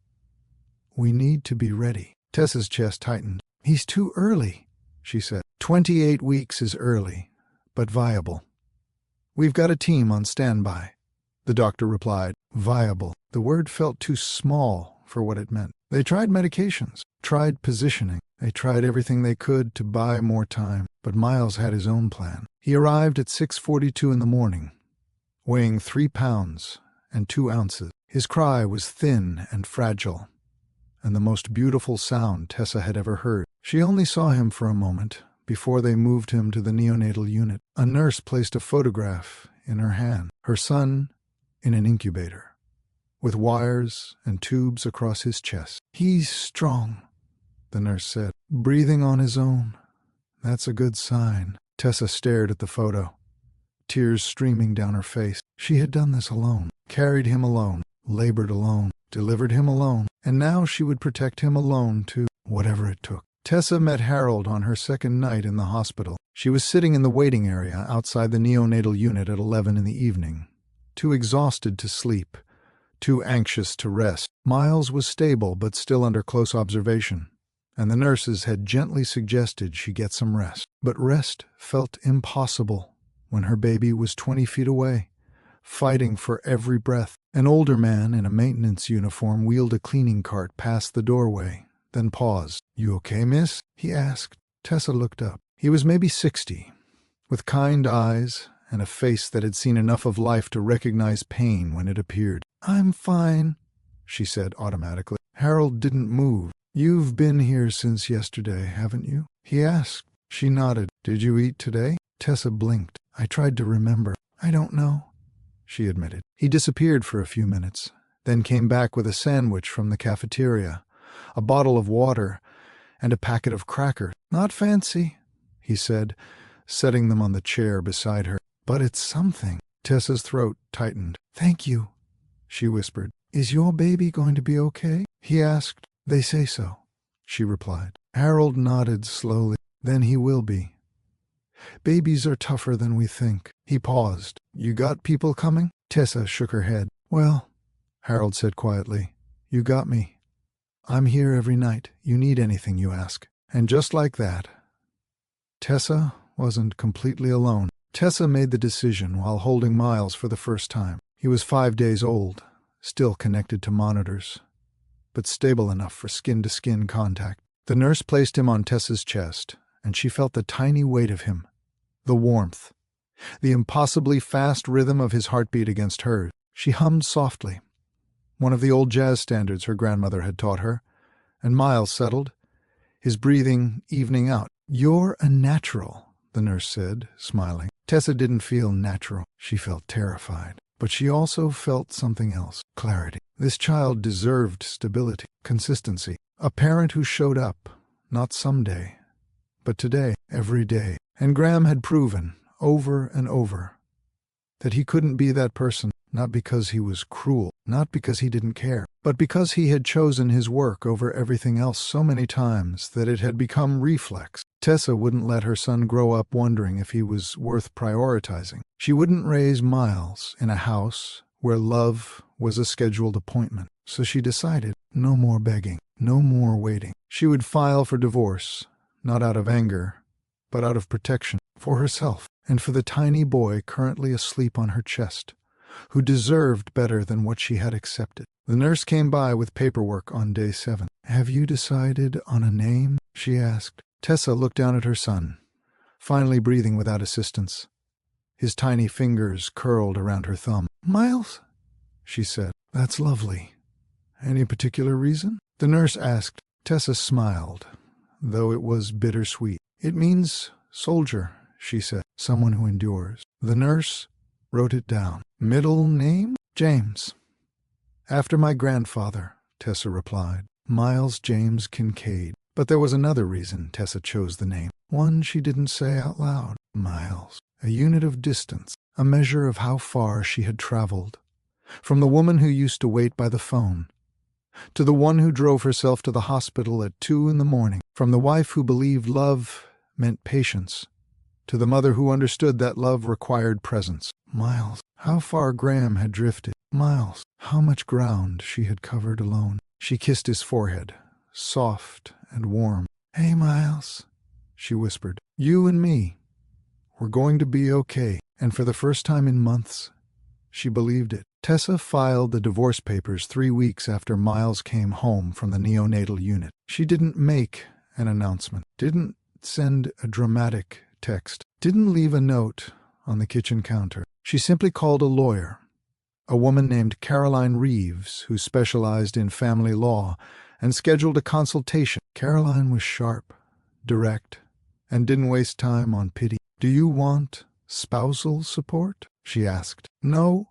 we need to be ready." Tessa's chest tightened. "He's too early," she said. 28 weeks is early, but viable. "We've got a team on standby," the doctor replied. Viable. The word felt too small for what it meant. They tried medications, tried positioning. They tried everything they could to buy more time. But Miles had his own plan. He arrived at 6:42 in the morning, weighing 3 pounds and 2 ounces. His cry was thin and fragile, and the most beautiful sound Tessa had ever heard. She only saw him for a moment before they moved him to the neonatal unit. A nurse placed a photograph in her hand. Her son in an incubator, with wires and tubes across his chest. "He's strong," the nurse said, "breathing on his own. That's a good sign." Tessa stared at the photo, tears streaming down her face. She had done this alone, carried him alone, labored alone, delivered him alone, and now she would protect him alone too, whatever it took. Tessa met Harold on her second night in the hospital. She was sitting in the waiting area outside the neonatal unit at 11 in the evening, too exhausted to sleep, too anxious to rest. Miles was stable but still under close observation, and the nurses had gently suggested she get some rest. But rest felt impossible when her baby was 20 feet away, fighting for every breath. An older man in a maintenance uniform wheeled a cleaning cart past the doorway, then paused. "You okay, miss?" he asked. Tessa looked up. He was maybe 60, with kind eyes and a face that had seen enough of life to recognize pain when it appeared. "I'm fine," she said automatically. Harold didn't move. "You've been here since yesterday, haven't you?" he asked. She nodded. "Did you eat today?" Tessa blinked. "I tried to remember. I don't know," she admitted. He disappeared for a few minutes, then came back with a sandwich from the cafeteria, a bottle of water, and a packet of crackers. "Not fancy," he said, setting them on the chair beside her. "But it's something." Tessa's throat tightened. "Thank you," she whispered. "Is your baby going to be okay?" he asked. "They say so," she replied. Harold nodded slowly. "Then he will be. Babies are tougher than we think." He paused. "You got people coming?" Tessa shook her head. "Well," Harold said quietly, "you got me. I'm here every night. You need anything, you ask." And just like that, Tessa wasn't completely alone. Tessa made the decision while holding Miles for the first time. He was 5 days old, still connected to monitors, but stable enough for skin-to-skin contact. The nurse placed him on Tessa's chest, and she felt the tiny weight of him, the warmth, the impossibly fast rhythm of his heartbeat against hers. She hummed softly, one of the old jazz standards her grandmother had taught her, and Miles settled, his breathing evening out. "You're a natural," the nurse said, smiling. Tessa didn't feel natural. She felt terrified. But she also felt something else, clarity. This child deserved stability, consistency. A parent who showed up, not someday, but today, every day. And Graham had proven, over and over, that he couldn't be that person, not because he was cruel, not because he didn't care, but because he had chosen his work over everything else so many times that it had become reflex. Tessa wouldn't let her son grow up wondering if he was worth prioritizing. She wouldn't raise Miles in a house where love was a scheduled appointment. So she decided, no more begging, no more waiting. She would file for divorce, not out of anger, but out of protection, for herself and for the tiny boy currently asleep on her chest, who deserved better than what she had accepted. The nurse came by with paperwork on day 7. "Have you decided on a name?" she asked. Tessa looked down at her son, finally breathing without assistance. His tiny fingers curled around her thumb. "Miles," she said. "That's lovely. Any particular reason?" the nurse asked. Tessa smiled, though it was bittersweet. "It means soldier," she said, "someone who endures." The nurse wrote it down. "Middle name? James." "After my grandfather," Tessa replied. "Miles James Kincaid." But there was another reason Tessa chose the name, one she didn't say out loud. Miles. A unit of distance, a measure of how far she had traveled. From the woman who used to wait by the phone, to the one who drove herself to the hospital at 2 in the morning, from the wife who believed love meant patience, to the mother who understood that love required presence. Miles. How far Graham had drifted. Miles. How much ground she had covered alone. She kissed his forehead, soft and warm. "Hey, Miles," she whispered. "You and me. We're going to be okay." And for the first time in months, she believed it. Tessa filed the divorce papers 3 weeks after Miles came home from the neonatal unit. She didn't make an announcement, didn't send a dramatic text, didn't leave a note on the kitchen counter. She simply called a lawyer, a woman named Caroline Reeves, who specialized in family law, and scheduled a consultation. Caroline was sharp, direct, and didn't waste time on pity. "Do you want spousal support?" she asked. "No,"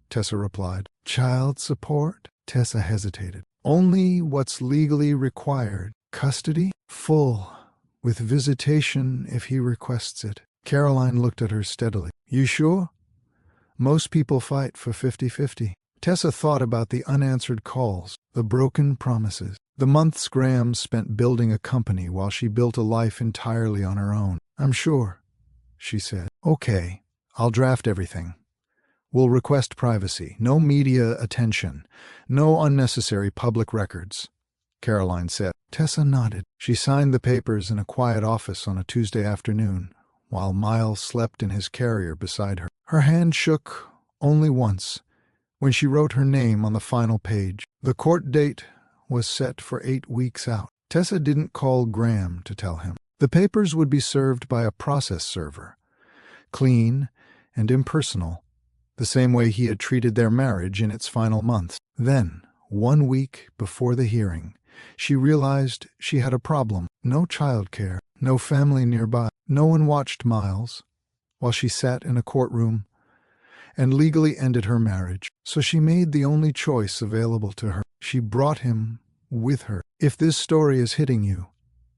Tessa replied. "Child support?" Tessa hesitated. "Only what's legally required. Custody? Full, with visitation if he requests it." Caroline looked at her steadily. "You sure? Most people fight for 50-50. Tessa thought about the unanswered calls, the broken promises, the months Graham spent building a company while she built a life entirely on her own. "I'm sure," she said. "Okay, I'll draft everything. We'll request privacy, no media attention, no unnecessary public records," Caroline said. Tessa nodded. She signed the papers in a quiet office on a Tuesday afternoon, while Miles slept in his carrier beside her. Her hand shook only once, when she wrote her name on the final page. The court date was set for 8 weeks out. Tessa didn't call Graham to tell him. The papers would be served by a process server, clean and impersonal, the same way he had treated their marriage in its final months. Then, 1 week before the hearing, she realized she had a problem. No childcare, no family nearby. No one watched Miles while she sat in a courtroom and legally ended her marriage. So she made the only choice available to her. She brought him with her. If this story is hitting you,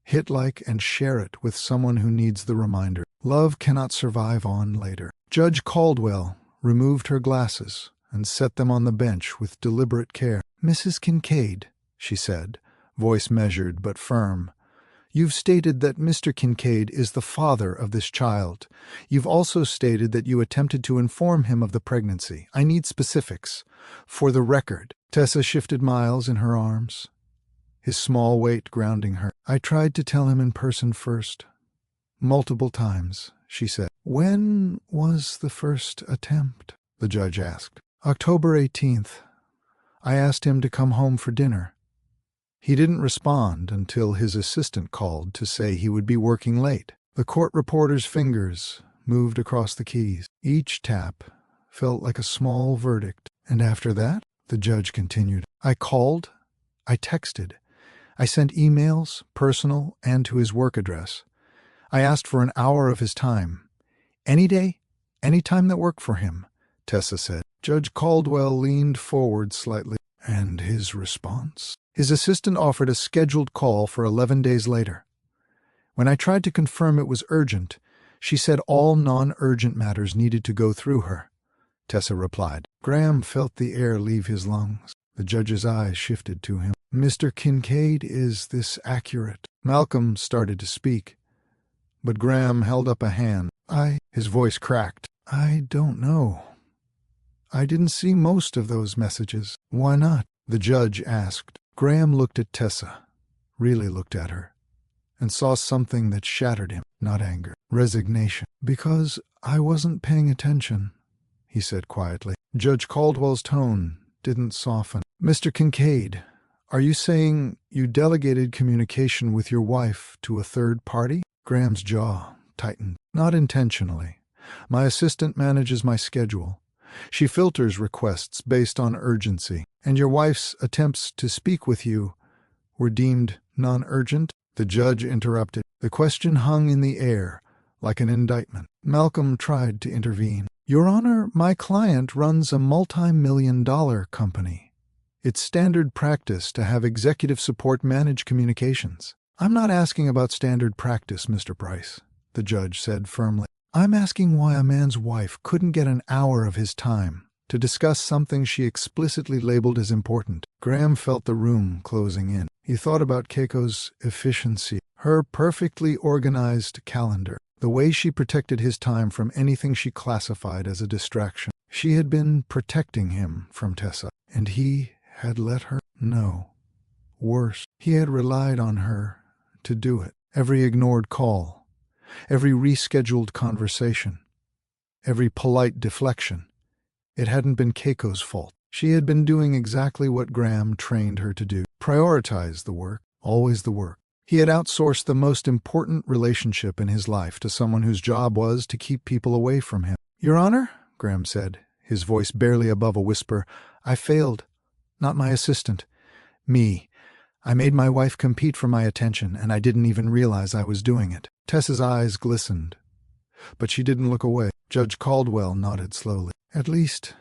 hit like and share it with someone who needs the reminder. Love cannot survive on later. Judge Caldwell removed her glasses and set them on the bench with deliberate care. "Mrs. Kincaid," she said, voice measured but firm, "you've stated that Mr. Kincaid is the father of this child. You've also stated that you attempted to inform him of the pregnancy. I need specifics. For the record." Tessa shifted Miles in her arms, his small weight grounding her. "I tried to tell him in person first. Multiple times," she said. "When was the first attempt?" the judge asked. "October 18th. I asked him to come home for dinner. He didn't respond until his assistant called to say he would be working late." The court reporter's fingers moved across the keys. Each tap felt like a small verdict. "And after that," the judge continued, "I called, I texted, I sent emails, personal and to his work address. I asked for an hour of his time. Any day, any time that worked for him," Tessa said. Judge Caldwell leaned forward slightly. "And his response?" "His assistant offered a scheduled call for 11 days later. When I tried to confirm it was urgent, she said all non-urgent matters needed to go through her," Tessa replied. Graham felt the air leave his lungs. The judge's eyes shifted to him. "Mr. Kincaid, is this accurate?" Malcolm started to speak, but Graham held up a hand. His voice cracked. "I don't know. I didn't see most of those messages." "Why not?" the judge asked. Graham looked at Tessa, really looked at her, and saw something that shattered him. Not anger, resignation. "Because I wasn't paying attention," he said quietly. Judge Caldwell's tone didn't soften. "Mr. Kincaid, are you saying you delegated communication with your wife to a third party?" Graham's jaw tightened. "Not intentionally. My assistant manages my schedule. She filters requests based on urgency. And your wife's attempts to speak with you were deemed non-urgent?" The judge interrupted. The question hung in the air, like an indictment. Malcolm tried to intervene. Your Honor, my client runs a multi-million-dollar company. It's standard practice to have executive support manage communications. I'm not asking about standard practice, Mr. Price, the judge said firmly. I'm asking why a man's wife couldn't get an hour of his time to discuss something she explicitly labeled as important. Graham felt the room closing in. He thought about Keiko's efficiency, her perfectly organized calendar, the way she protected his time from anything she classified as a distraction. She had been protecting him from Tessa, and he had let her know. Worse, he had relied on her to do it. Every ignored call, every rescheduled conversation, every polite deflection. It hadn't been Keiko's fault. She had been doing exactly what Graham trained her to do. Prioritize the work, always the work. He had outsourced the most important relationship in his life to someone whose job was to keep people away from him. Your Honor, Graham said, his voice barely above a whisper, I failed. Not my assistant. Me. I made my wife compete for my attention, and I didn't even realize I was doing it. Tessa's eyes glistened, but she didn't look away. Judge Caldwell nodded slowly. At least,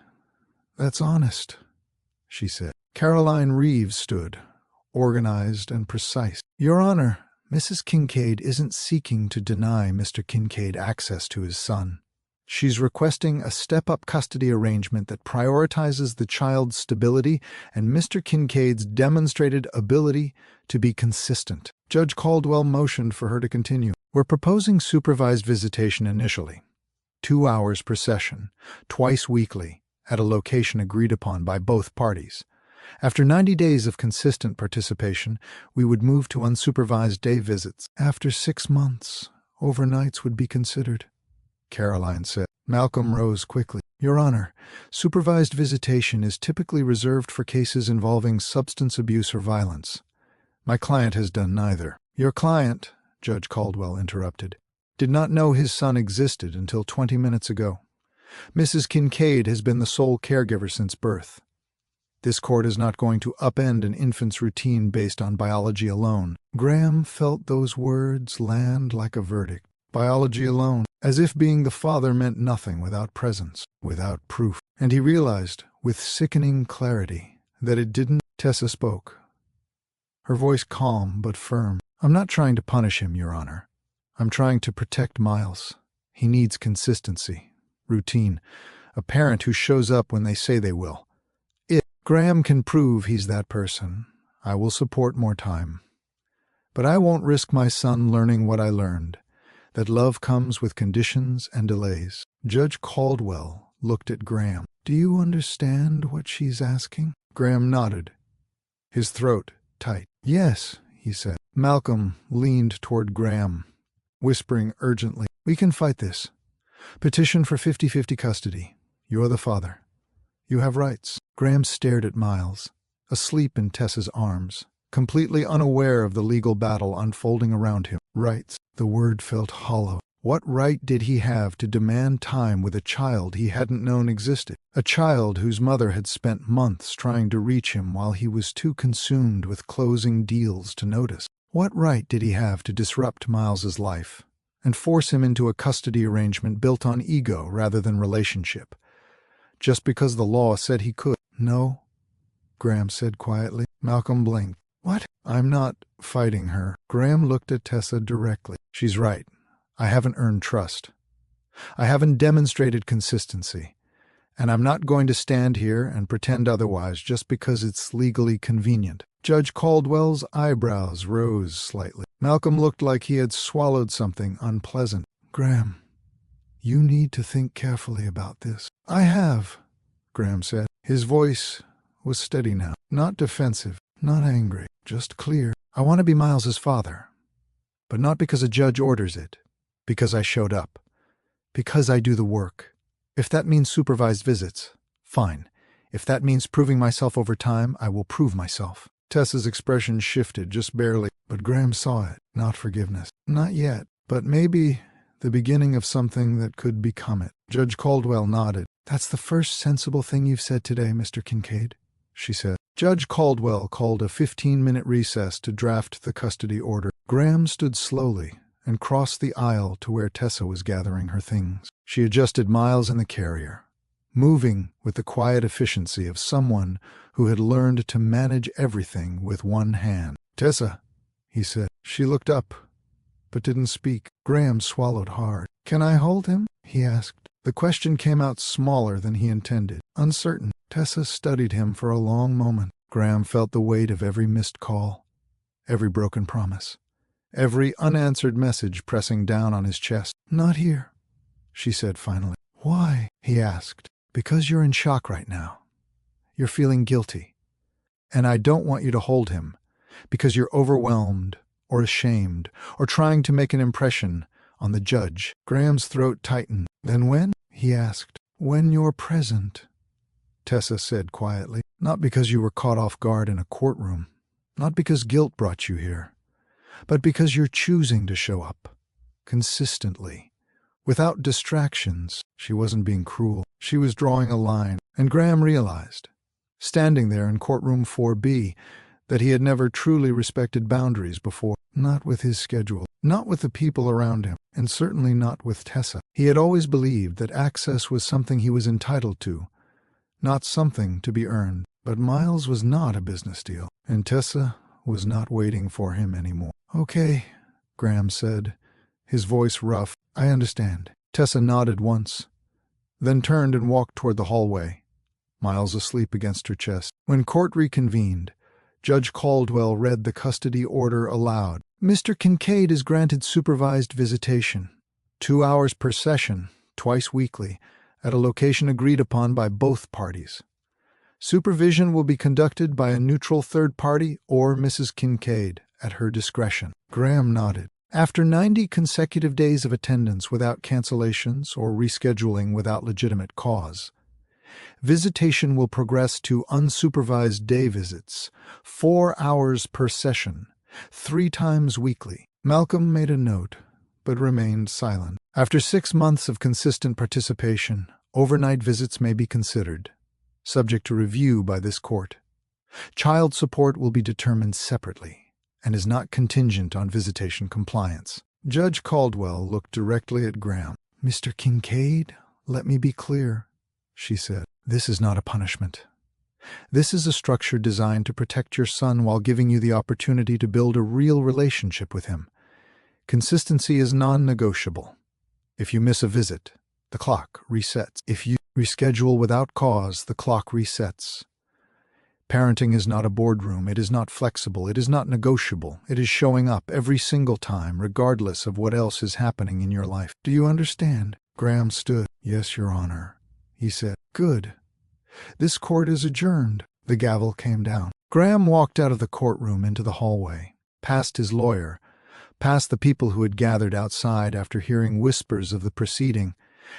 that's honest, she said. Caroline Reeves stood, organized and precise. Your Honor, Mrs. Kincaid isn't seeking to deny Mr. Kincaid access to his son. She's requesting a step-up custody arrangement that prioritizes the child's stability and Mr. Kincaid's demonstrated ability to be consistent. Judge Caldwell motioned for her to continue. We're proposing supervised visitation initially. 2 hours per session, twice weekly, at a location agreed upon by both parties. After 90 days of consistent participation, we would move to unsupervised day visits. After 6 months, overnights would be considered, Caroline said. Malcolm rose quickly. Your Honor, supervised visitation is typically reserved for cases involving substance abuse or violence. My client has done neither. Your client, Judge Caldwell interrupted, did not know his son existed until 20 minutes ago. Mrs. Kincaid has been the sole caregiver since birth. This court is not going to upend an infant's routine based on biology alone. Graham felt those words land like a verdict. Biology alone, as if being the father meant nothing without presence, without proof. And he realized, with sickening clarity, that it didn't. Tessa spoke, her voice calm but firm. I'm not trying to punish him, Your Honor. I'm trying to protect Miles. He needs consistency, routine, a parent who shows up when they say they will. If Graham can prove he's that person, I will support more time. But I won't risk my son learning what I learned, that love comes with conditions and delays. Judge Caldwell looked at Graham. Do you understand what she's asking? Graham nodded, his throat tight. Yes, he said. Malcolm leaned toward Graham, whispering urgently, we can fight this. Petition for 50-50 custody. You're the father. You have rights. Graham stared at Miles, asleep in Tessa's arms, completely unaware of the legal battle unfolding around him. Rights. The word felt hollow. What right did he have to demand time with a child he hadn't known existed? A child whose mother had spent months trying to reach him while he was too consumed with closing deals to notice. What right did he have to disrupt Miles's life and force him into a custody arrangement built on ego rather than relationship, just because the law said he could? No, Graham said quietly. Malcolm blinked. What? I'm not fighting her. Graham looked at Tessa directly. She's right. I haven't earned trust. I haven't demonstrated consistency. And I'm not going to stand here and pretend otherwise just because it's legally convenient. Judge Caldwell's eyebrows rose slightly. Malcolm looked like he had swallowed something unpleasant. Graham, you need to think carefully about this. I have, Graham said. His voice was steady now, not defensive, not angry, just clear. I want to be Miles's father, but not because a judge orders it, because I showed up, because I do the work. If that means supervised visits, fine. If that means proving myself over time, I will prove myself. Tessa's expression shifted just barely, but Graham saw it. Not forgiveness. Not yet, but maybe the beginning of something that could become it. Judge Caldwell nodded. That's the first sensible thing you've said today, Mr. Kincaid, she said. Judge Caldwell called a 15-minute recess to draft the custody order. Graham stood slowly and crossed the aisle to where Tessa was gathering her things. She adjusted Miles in the carrier, moving with the quiet efficiency of someone who had learned to manage everything with one hand. "Tessa," he said. She looked up, but didn't speak. Graham swallowed hard. "Can I hold him?" he asked. The question came out smaller than he intended, uncertain. Tessa studied him for a long moment. Graham felt the weight of every missed call, every broken promise, every unanswered message pressing down on his chest. "Not here," she said finally. "Why?" he asked. "Because you're in shock right now. You're feeling guilty. And I don't want you to hold him, because you're overwhelmed or ashamed or trying to make an impression on the judge." Graham's throat tightened. "Then when?" he asked. "When you're present," Tessa said quietly. "Not because you were caught off guard in a courtroom, not because guilt brought you here, but because you're choosing to show up, consistently, without distractions." She wasn't being cruel. She was drawing a line, and Graham realized, standing there in courtroom 4B, that he had never truly respected boundaries before. Not with his schedule, not with the people around him, and certainly not with Tessa. He had always believed that access was something he was entitled to, not something to be earned. But Miles was not a business deal, and Tessa was not waiting for him anymore. "Okay," Graham said, his voice rough. "I understand." Tessa nodded once, then turned and walked toward the hallway, Miles asleep against her chest. When court reconvened, Judge Caldwell read the custody order aloud. "Mr. Kincaid is granted supervised visitation, 2 hours per session, twice weekly, at a location agreed upon by both parties. Supervision will be conducted by a neutral third party or Mrs. Kincaid at her discretion." Graham nodded. After 90 consecutive days of attendance without cancellations or rescheduling without legitimate cause, visitation will progress to unsupervised day visits, 4 hours per session, 3 times weekly. Malcolm made a note, but remained silent. After 6 months of consistent participation, overnight visits may be considered, subject to review by this court. Child support will be determined separately and is not contingent on visitation compliance. Judge Caldwell looked directly at Graham. "Mr. Kincaid, let me be clear," she said. "This is not a punishment. This is a structure designed to protect your son while giving you the opportunity to build a real relationship with him. Consistency is non-negotiable. If you miss a visit, the clock resets. If you reschedule without cause, the clock resets. Parenting is not a boardroom. It is not flexible. It is not negotiable. It is showing up every single time, regardless of what else is happening in your life. Do you understand?" Graham stood. "Yes, Your Honor," he said. "Good. This court is adjourned." The gavel came down. Graham walked out of the courtroom into the hallway, past his lawyer, past the people who had gathered outside after hearing whispers of the proceeding,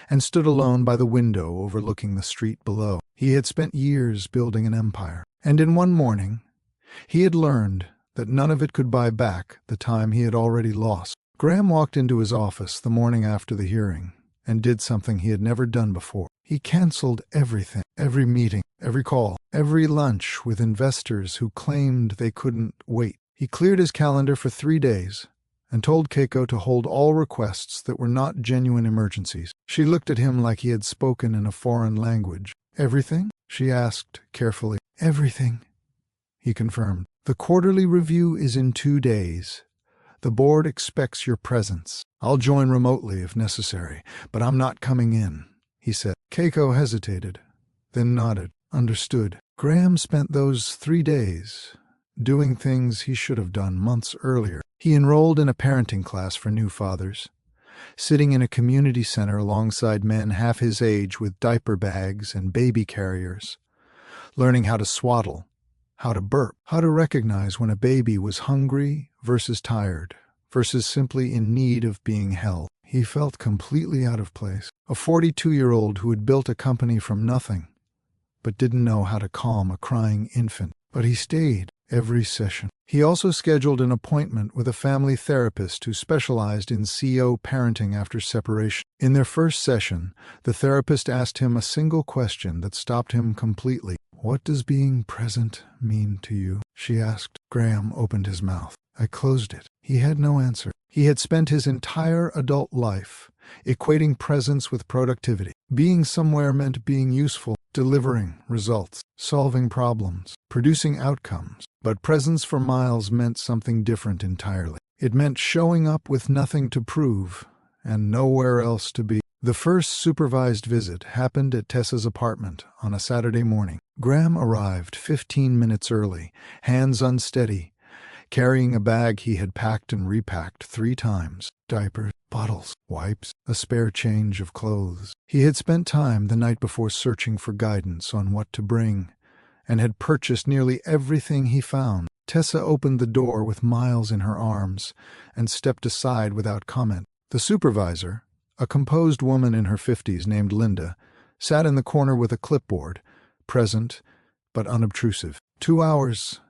and stood alone by the window overlooking the street below. He had spent years building an empire, and in one morning he had learned that none of it could buy back the time he had already lost. Graham walked into his office the morning after the hearing and did something he had never done before. He canceled everything, every meeting, every call, every lunch with investors who claimed they couldn't wait. He cleared his calendar for 3 days and told Keiko to hold all requests that were not genuine emergencies. She looked at him like he had spoken in a foreign language. "Everything?" she asked carefully. "Everything," he confirmed. "The quarterly review is in 2 days. The board expects your presence. I'll join remotely if necessary, but I'm not coming in," he said. Keiko hesitated, then nodded. Understood. Graham spent those 3 days doing things he should have done months earlier. He enrolled in a parenting class for new fathers, sitting in a community center alongside men half his age with diaper bags and baby carriers, learning how to swaddle, how to burp, how to recognize when a baby was hungry versus tired, versus simply in need of being held. He felt completely out of place. A 42-year-old who had built a company from nothing, but didn't know how to calm a crying infant. But he stayed every session. He also scheduled an appointment with a family therapist who specialized in CO parenting after separation. In their first session, the therapist asked him a single question that stopped him completely. "What does being present mean to you?" she asked. Graham opened his mouth. I closed it. He had no answer. He had spent his entire adult life equating presence with productivity. Being somewhere meant being useful, delivering results, solving problems, producing outcomes. But presence for Miles meant something different entirely. It meant showing up with nothing to prove and nowhere else to be. The first supervised visit happened at Tessa's apartment on a Saturday morning. Graham arrived 15 minutes early, hands unsteady, carrying a bag he had packed and repacked 3 times. Diapers, bottles, wipes, a spare change of clothes. He had spent time the night before searching for guidance on what to bring, and had purchased nearly everything he found. Tessa opened the door with Miles in her arms and stepped aside without comment. The supervisor, a composed woman in her 50s named Linda, sat in the corner with a clipboard, present but unobtrusive. 2 hours,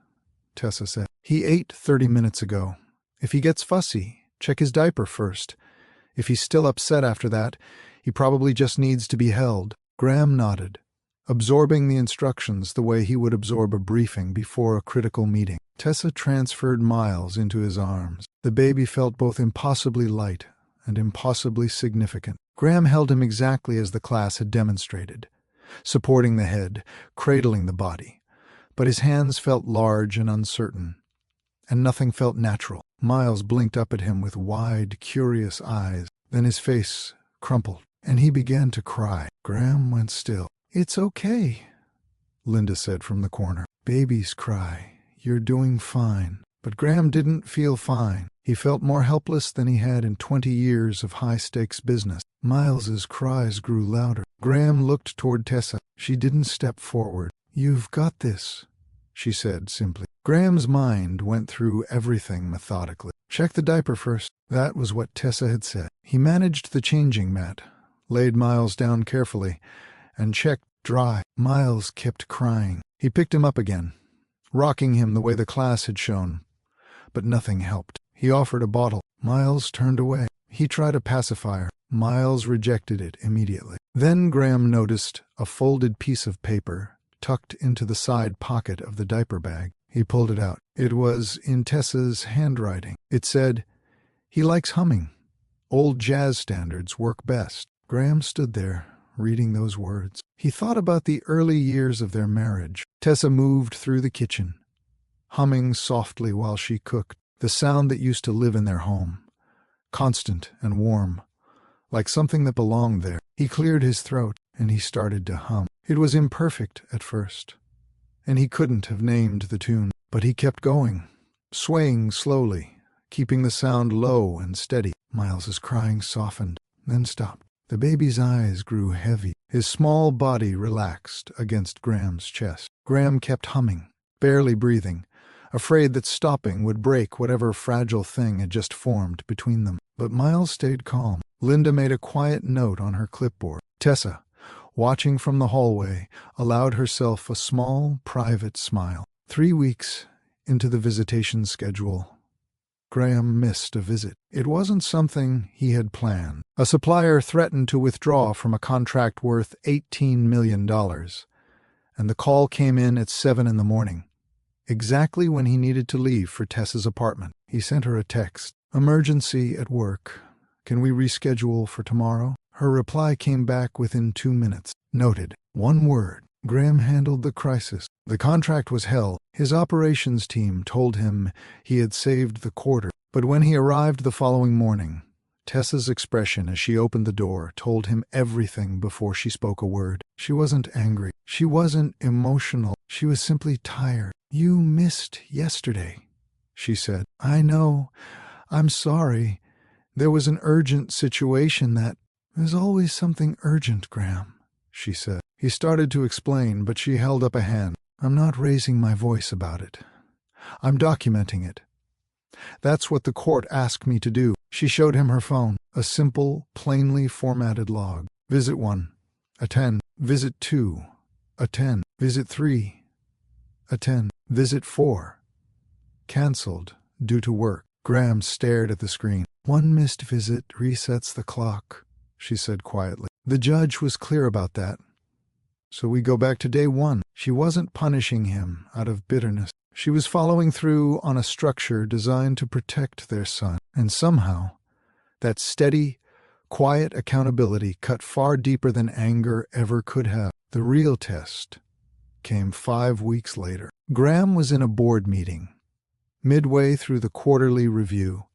Tessa said. He ate 30 minutes ago. If he gets fussy, check his diaper first. If he's still upset after that, he probably just needs to be held. Graham nodded, absorbing the instructions the way he would absorb a briefing before a critical meeting. Tessa transferred Miles into his arms. The baby felt both impossibly light and impossibly significant. Graham held him exactly as the class had demonstrated, supporting the head, cradling the body. But his hands felt large and uncertain, and nothing felt natural. Miles blinked up at him with wide, curious eyes. Then his face crumpled, and he began to cry. Graham went still. "It's okay," Linda said from the corner. "Babies cry. You're doing fine." But Graham didn't feel fine. He felt more helpless than he had in 20 years of high-stakes business. Miles's cries grew louder. Graham looked toward Tessa. She didn't step forward. "You've got this," she said simply. Graham's mind went through everything methodically. "Check the diaper first." That was what Tessa had said. He managed the changing mat, laid Miles down carefully, and checked dry. Miles kept crying. He picked him up again, rocking him the way the class had shown. But nothing helped. He offered a bottle. Miles turned away. He tried a pacifier. Miles rejected it immediately. Then Graham noticed a folded piece of paper tucked into the side pocket of the diaper bag. He pulled it out. It was in Tessa's handwriting. It said, "He likes humming. Old jazz standards work best." Graham stood there, reading those words. He thought about the early years of their marriage. Tessa moved through the kitchen, humming softly while she cooked, the sound that used to live in their home, constant and warm, like something that belonged there. He cleared his throat, and he started to hum. It was imperfect at first, and he couldn't have named the tune, but he kept going, swaying slowly, keeping the sound low and steady. Miles's crying softened, then stopped. The baby's eyes grew heavy. His small body relaxed against Graham's chest. Graham kept humming, barely breathing, afraid that stopping would break whatever fragile thing had just formed between them. But Miles stayed calm. Linda made a quiet note on her clipboard. Tessa, watching from the hallway, allowed herself a small, private smile. 3 weeks into the visitation schedule, Graham missed a visit. It wasn't something he had planned. A supplier threatened to withdraw from a contract worth $18 million, and the call came in at 7 in the morning, exactly when he needed to leave for Tessa's apartment. He sent her a text. "Emergency at work. Can we reschedule for tomorrow?" Her reply came back within 2 minutes. Noted. 1 word. Graham handled the crisis. The contract was hell. His operations team told him he had saved the quarter. But when he arrived the following morning, Tessa's expression as she opened the door told him everything before she spoke a word. She wasn't angry. She wasn't emotional. She was simply tired. "You missed yesterday," she said. "I know. I'm sorry. There was an urgent situation that—" "There's always something urgent, Graham," she said. He started to explain, but she held up a hand. "I'm not raising my voice about it. I'm documenting it. That's what the court asked me to do." She showed him her phone, a simple, plainly formatted log. Visit 1, attend. Visit 2, attend. Visit 3, attend. Visit 4, cancelled due to work. Graham stared at the screen. "1 missed visit resets the clock," she said quietly. "The judge was clear about that. So we go back to day 1. She wasn't punishing him out of bitterness. She was following through on a structure designed to protect their son, and somehow that steady, quiet accountability cut far deeper than anger ever could have. The real test came 5 weeks later. Graham was in a board meeting, midway through the quarterly review,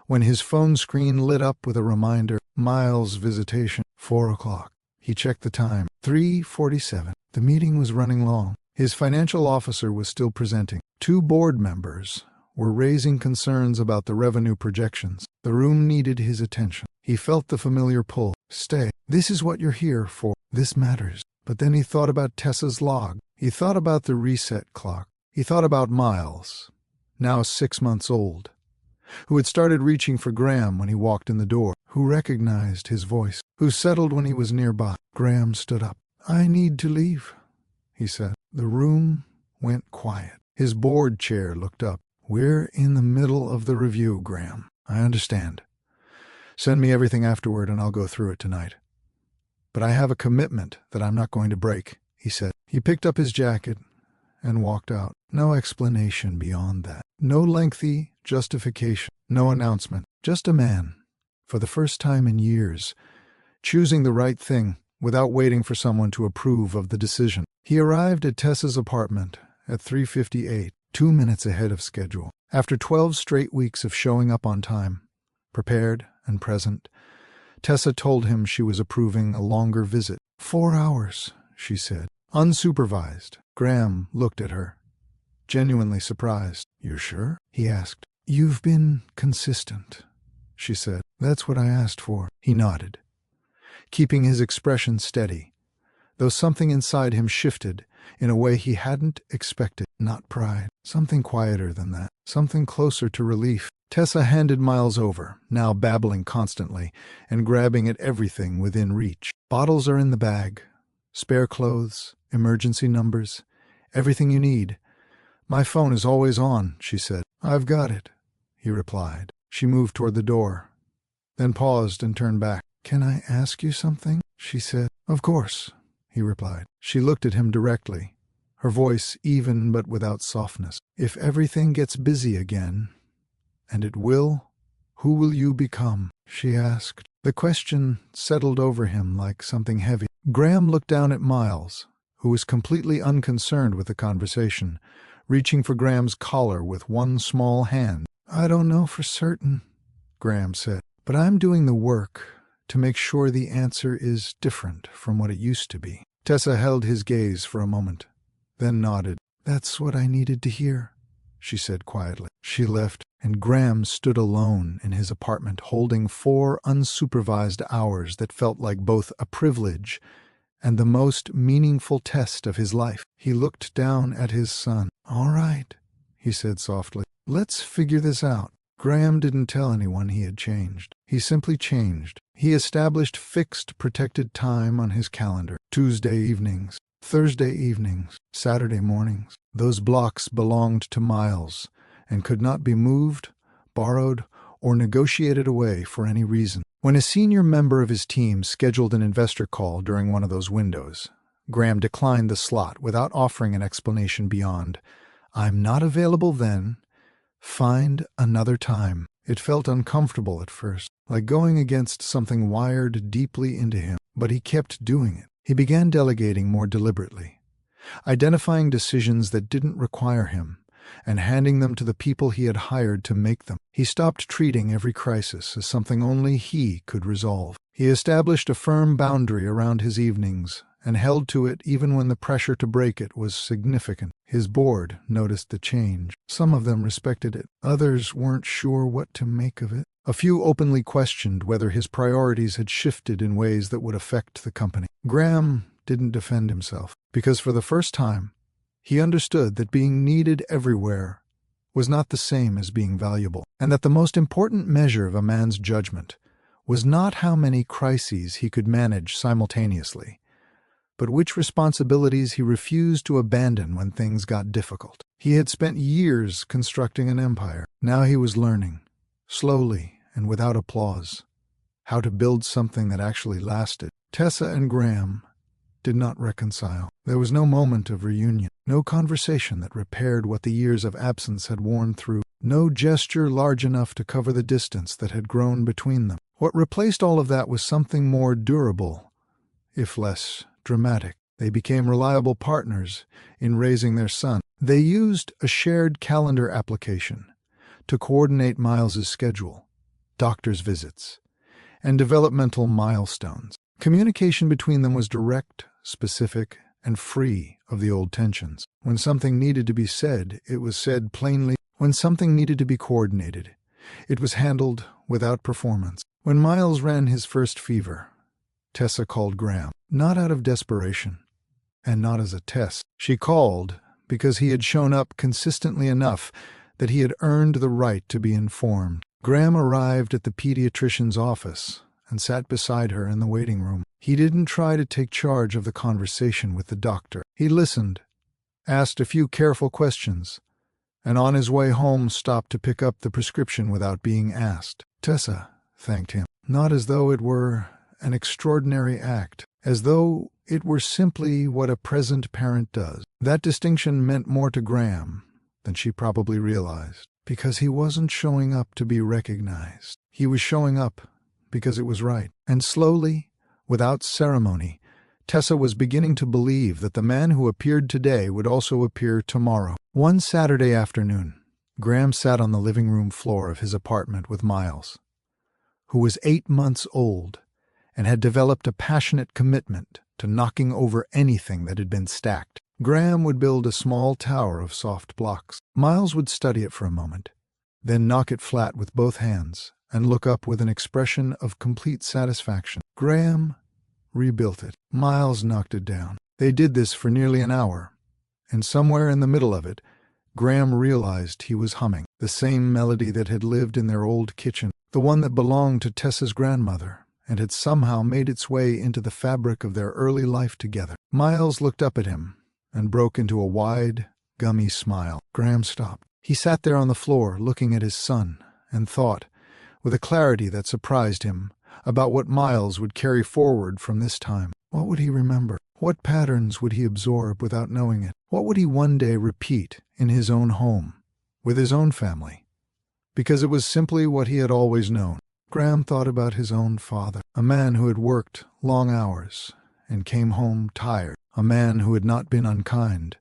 when his phone screen lit up with a reminder: Miles' visitation, 4 o'clock. He checked the time, 3:47. The meeting was running long. His financial officer was still presenting. 2 board members were raising concerns about the revenue projections. The room needed his attention. He felt the familiar pull. Stay. This is what you're here for. This matters. But then he thought about Tessa's log. He thought about the reset clock. He thought about Miles, now 6 months old, who had started reaching for Graham when he walked in the door, who recognized his voice, who settled when he was nearby. Graham stood up. "I need to leave," he said. The room went quiet. His board chair looked up. "We're in the middle of the review, Graham. I understand. Send me everything afterward and I'll go through it tonight. But I have a commitment that I'm not going to break," he said. He picked up his jacket and walked out. No explanation beyond that. No lengthy justification. No announcement. Just a man, for the first time in years, choosing the right thing without waiting for someone to approve of the decision. He arrived at Tessa's apartment at 3:58, 2 minutes ahead of schedule. After 12 straight weeks of showing up on time, prepared and present, Tessa told him she was approving a longer visit. 4 hours, she said, unsupervised. Graham looked at her, genuinely surprised. "You're sure?" he asked. "You've been consistent," she said. "That's what I asked for." He nodded, keeping his expression steady, though something inside him shifted in a way he hadn't expected. Not pride. Something quieter than that. Something closer to relief. Tessa handed Miles over, now babbling constantly and grabbing at everything within reach. "Bottles are in the bag. Spare clothes, emergency numbers, everything you need. My phone is always on," she said. "I've got it," he replied. She moved toward the door, then paused and turned back. "Can I ask you something?" she said. "Of course," he replied. She looked at him directly, her voice even but without softness. "If everything gets busy again, and it will, who will you become?" she asked. The question settled over him like something heavy. Graham looked down at Miles, who was completely unconcerned with the conversation, reaching for Graham's collar with one small hand. "I don't know for certain," Graham said, "but I'm doing the work to make sure the answer is different from what it used to be." Tessa held his gaze for a moment, then nodded. "That's what I needed to hear," she said quietly. She left, and Graham stood alone in his apartment, holding 4 unsupervised hours that felt like both a privilege and the most meaningful test of his life. He looked down at his son. "All right," he said softly. "Let's figure this out." Graham didn't tell anyone he had changed. He simply changed. He established fixed, protected time on his calendar. Tuesday evenings, Thursday evenings, Saturday mornings. Those blocks belonged to Miles and could not be moved, borrowed, or negotiated away for any reason. When a senior member of his team scheduled an investor call during one of those windows, Graham declined the slot without offering an explanation beyond, "I'm not available then. Find another time." It felt uncomfortable at first, like going against something wired deeply into him, but he kept doing it. He began delegating more deliberately, identifying decisions that didn't require him, and handing them to the people he had hired to make them. He stopped treating every crisis as something only he could resolve. He established a firm boundary around his evenings and held to it even when the pressure to break it was significant. His board noticed the change. Some of them respected it. Others weren't sure what to make of it. A few openly questioned whether his priorities had shifted in ways that would affect the company. Graham didn't defend himself, because for the first time, he understood that being needed everywhere was not the same as being valuable, and that the most important measure of a man's judgment was not how many crises he could manage simultaneously, but which responsibilities he refused to abandon when things got difficult. He had spent years constructing an empire. Now he was learning, slowly and without applause, how to build something that actually lasted. Tessa and Graham did not reconcile. There was no moment of reunion, no conversation that repaired what the years of absence had worn through, no gesture large enough to cover the distance that had grown between them. What replaced all of that was something more durable, if less dramatic. They became reliable partners in raising their son. They used a shared calendar application to coordinate Miles's schedule, doctor's visits, and developmental milestones. Communication between them was direct, specific, and free of the old tensions. When something needed to be said, it was said plainly. When something needed to be coordinated, it was handled without performance. When Miles ran his first fever, Tessa called Graham, not out of desperation, and not as a test. She called because he had shown up consistently enough that he had earned the right to be informed. Graham arrived at the pediatrician's office and sat beside her in the waiting room. He didn't try to take charge of the conversation with the doctor. He listened, asked a few careful questions, and on his way home stopped to pick up the prescription without being asked. Tessa thanked him, not as though it were an extraordinary act, as though it were simply what a present parent does. That distinction meant more to Graham than she probably realized, because he wasn't showing up to be recognized. He was showing up because it was right. And slowly, without ceremony, Tessa was beginning to believe that the man who appeared today would also appear tomorrow. One Saturday afternoon, Graham sat on the living room floor of his apartment with Miles, who was 8 months old and had developed a passionate commitment to knocking over anything that had been stacked. Graham would build a small tower of soft blocks. Miles would study it for a moment, then knock it flat with both hands and look up with an expression of complete satisfaction. Graham rebuilt it. Miles knocked it down. They did this for nearly an hour, and somewhere in the middle of it, Graham realized he was humming the same melody that had lived in their old kitchen, the one that belonged to Tessa's grandmother and had somehow made its way into the fabric of their early life together. Miles looked up at him and broke into a wide, gummy smile. Graham stopped. He sat there on the floor looking at his son and thought, with a clarity that surprised him, about what Miles would carry forward from this time. What would he remember? What patterns would he absorb without knowing it? What would he one day repeat in his own home, with his own family? Because it was simply what he had always known. Graham thought about his own father, a man who had worked long hours and came home tired, a man who had not been unkind,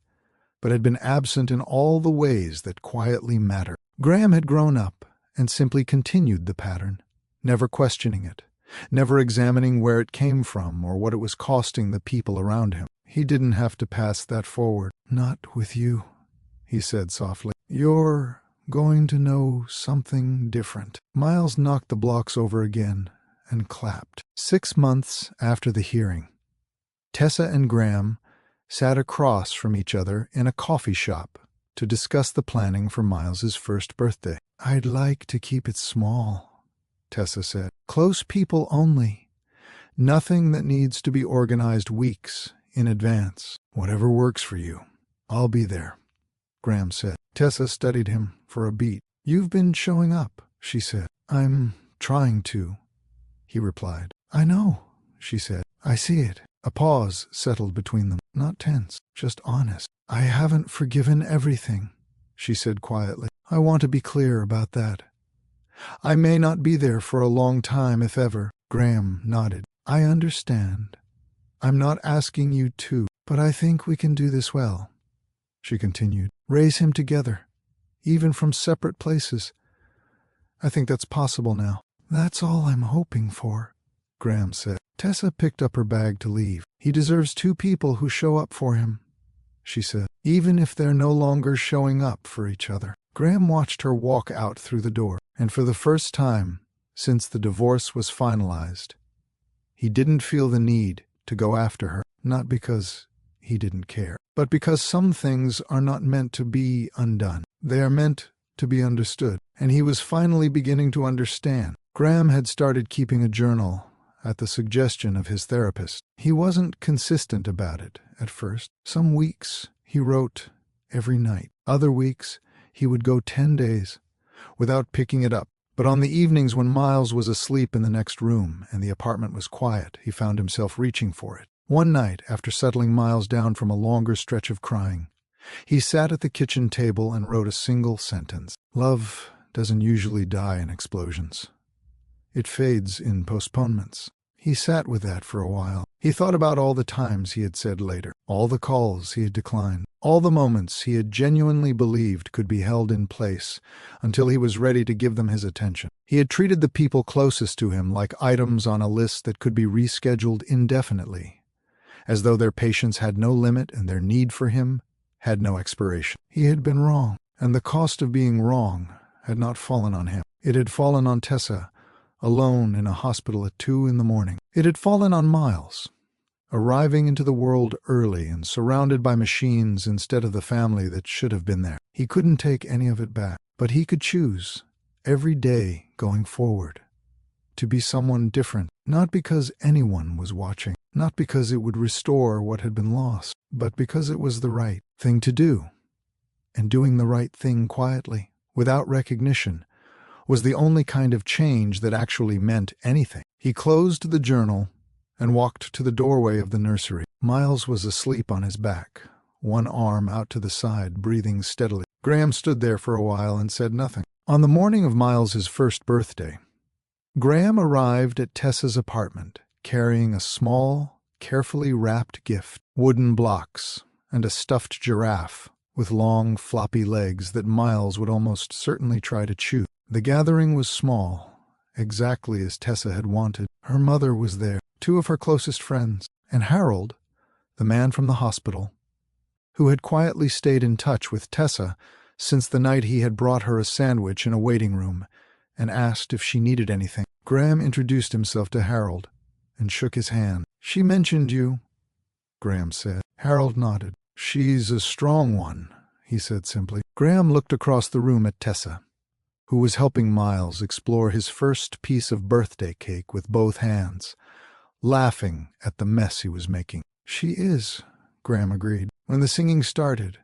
but had been absent in all the ways that quietly matter. Graham had grown up and simply continued the pattern, never questioning it, never examining where it came from or what it was costing the people around him. He didn't have to pass that forward. Not with you, he said softly. You're going to know something different. Miles knocked the blocks over again and clapped. 6 months after the hearing, Tessa and Graham sat across from each other in a coffee shop to discuss the planning for Miles's first birthday. I'd like to keep it small, Tessa said. Close people only. Nothing that needs to be organized weeks in advance. Whatever works for you. I'll be there, Graham said. Tessa studied him for a beat. You've been showing up, she said. I'm trying to, he replied. I know, she said. I see it. A pause settled between them. Not tense, just honest. I haven't forgiven everything, she said quietly. I want to be clear about that. I may not be there for a long time, if ever. Graham nodded. I understand. I'm not asking you to, but I think we can do this well, she continued. Raise him together, even from separate places. I think that's possible now. That's all I'm hoping for, Graham said. Tessa picked up her bag to leave. He deserves 2 people who show up for him, she said, even if they're no longer showing up for each other. Graham watched her walk out through the door, and for the first time since the divorce was finalized, he didn't feel the need to go after her, not because he didn't care, but because some things are not meant to be undone. They are meant to be understood, and he was finally beginning to understand. Graham had started keeping a journal at the suggestion of his therapist. He wasn't consistent about it at first. Some weeks he wrote every night. Other weeks he would go 10 days without picking it up. But on the evenings when Miles was asleep in the next room and the apartment was quiet, he found himself reaching for it. One night, after settling Miles down from a longer stretch of crying, he sat at the kitchen table and wrote a single sentence. Love doesn't usually die in explosions. It fades in postponements. He sat with that for a while. He thought about all the times he had said later, all the calls he had declined, all the moments he had genuinely believed could be held in place until he was ready to give them his attention. He had treated the people closest to him like items on a list that could be rescheduled indefinitely, as though their patience had no limit and their need for him had no expiration. He had been wrong, and the cost of being wrong had not fallen on him. It had fallen on Tessa, alone in a hospital at 2 a.m. It had fallen on Miles, arriving into the world early and surrounded by machines instead of the family that should have been there. He couldn't take any of it back, but he could choose, every day going forward, to be someone different, not because anyone was watching, not because it would restore what had been lost, but because it was the right thing to do. And doing the right thing quietly, without recognition, was the only kind of change that actually meant anything. He closed the journal and walked to the doorway of the nursery. Miles was asleep on his back, one arm out to the side, breathing steadily. Graham stood there for a while and said nothing. On the morning of Miles's first birthday, Graham arrived at Tessa's apartment, carrying a small, carefully wrapped gift, wooden blocks, and a stuffed giraffe with long, floppy legs that Miles would almost certainly try to chew. The gathering was small, exactly as Tessa had wanted. Her mother was there, 2 of her closest friends, and Harold, the man from the hospital, who had quietly stayed in touch with Tessa since the night he had brought her a sandwich in a waiting room and asked if she needed anything. Graham introduced himself to Harold and shook his hand. "She mentioned you," Graham said. Harold nodded. "She's a strong one," he said simply. Graham looked across the room at Tessa, who was helping Miles explore his first piece of birthday cake with both hands, laughing at the mess he was making. "She is," Graham agreed. When the singing started,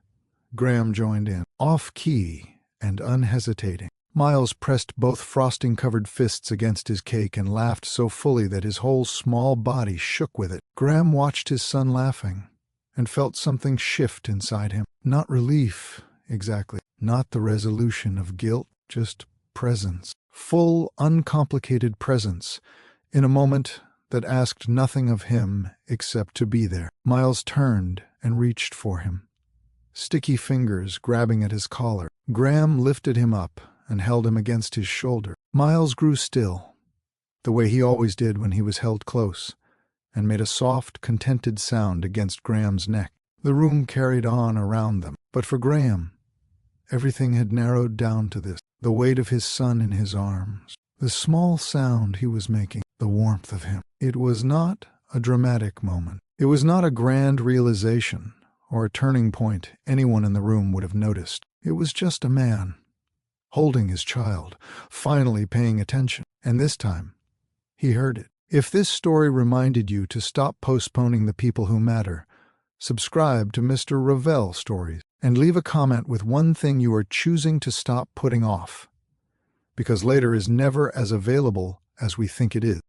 Graham joined in, off-key and unhesitating. Miles pressed both frosting-covered fists against his cake and laughed so fully that his whole small body shook with it. Graham watched his son laughing and felt something shift inside him. Not relief, exactly. Not the resolution of guilt. Just presence. Full, uncomplicated presence in a moment that asked nothing of him except to be there. Miles turned and reached for him, sticky fingers grabbing at his collar. Graham lifted him up and held him against his shoulder. Miles grew still, the way he always did when he was held close, and made a soft, contented sound against Graham's neck. The room carried on around them, but for Graham, everything had narrowed down to this: the weight of his son in his arms, the small sound he was making, the warmth of him. It was not a dramatic moment. It was not a grand realization or a turning point anyone in the room would have noticed. It was just a man, holding his child, finally paying attention. And this time, he heard it. If this story reminded you to stop postponing the people who matter, subscribe to Mr. Ravelle Stories and leave a comment with one thing you are choosing to stop putting off, because later is never as available as we think it is.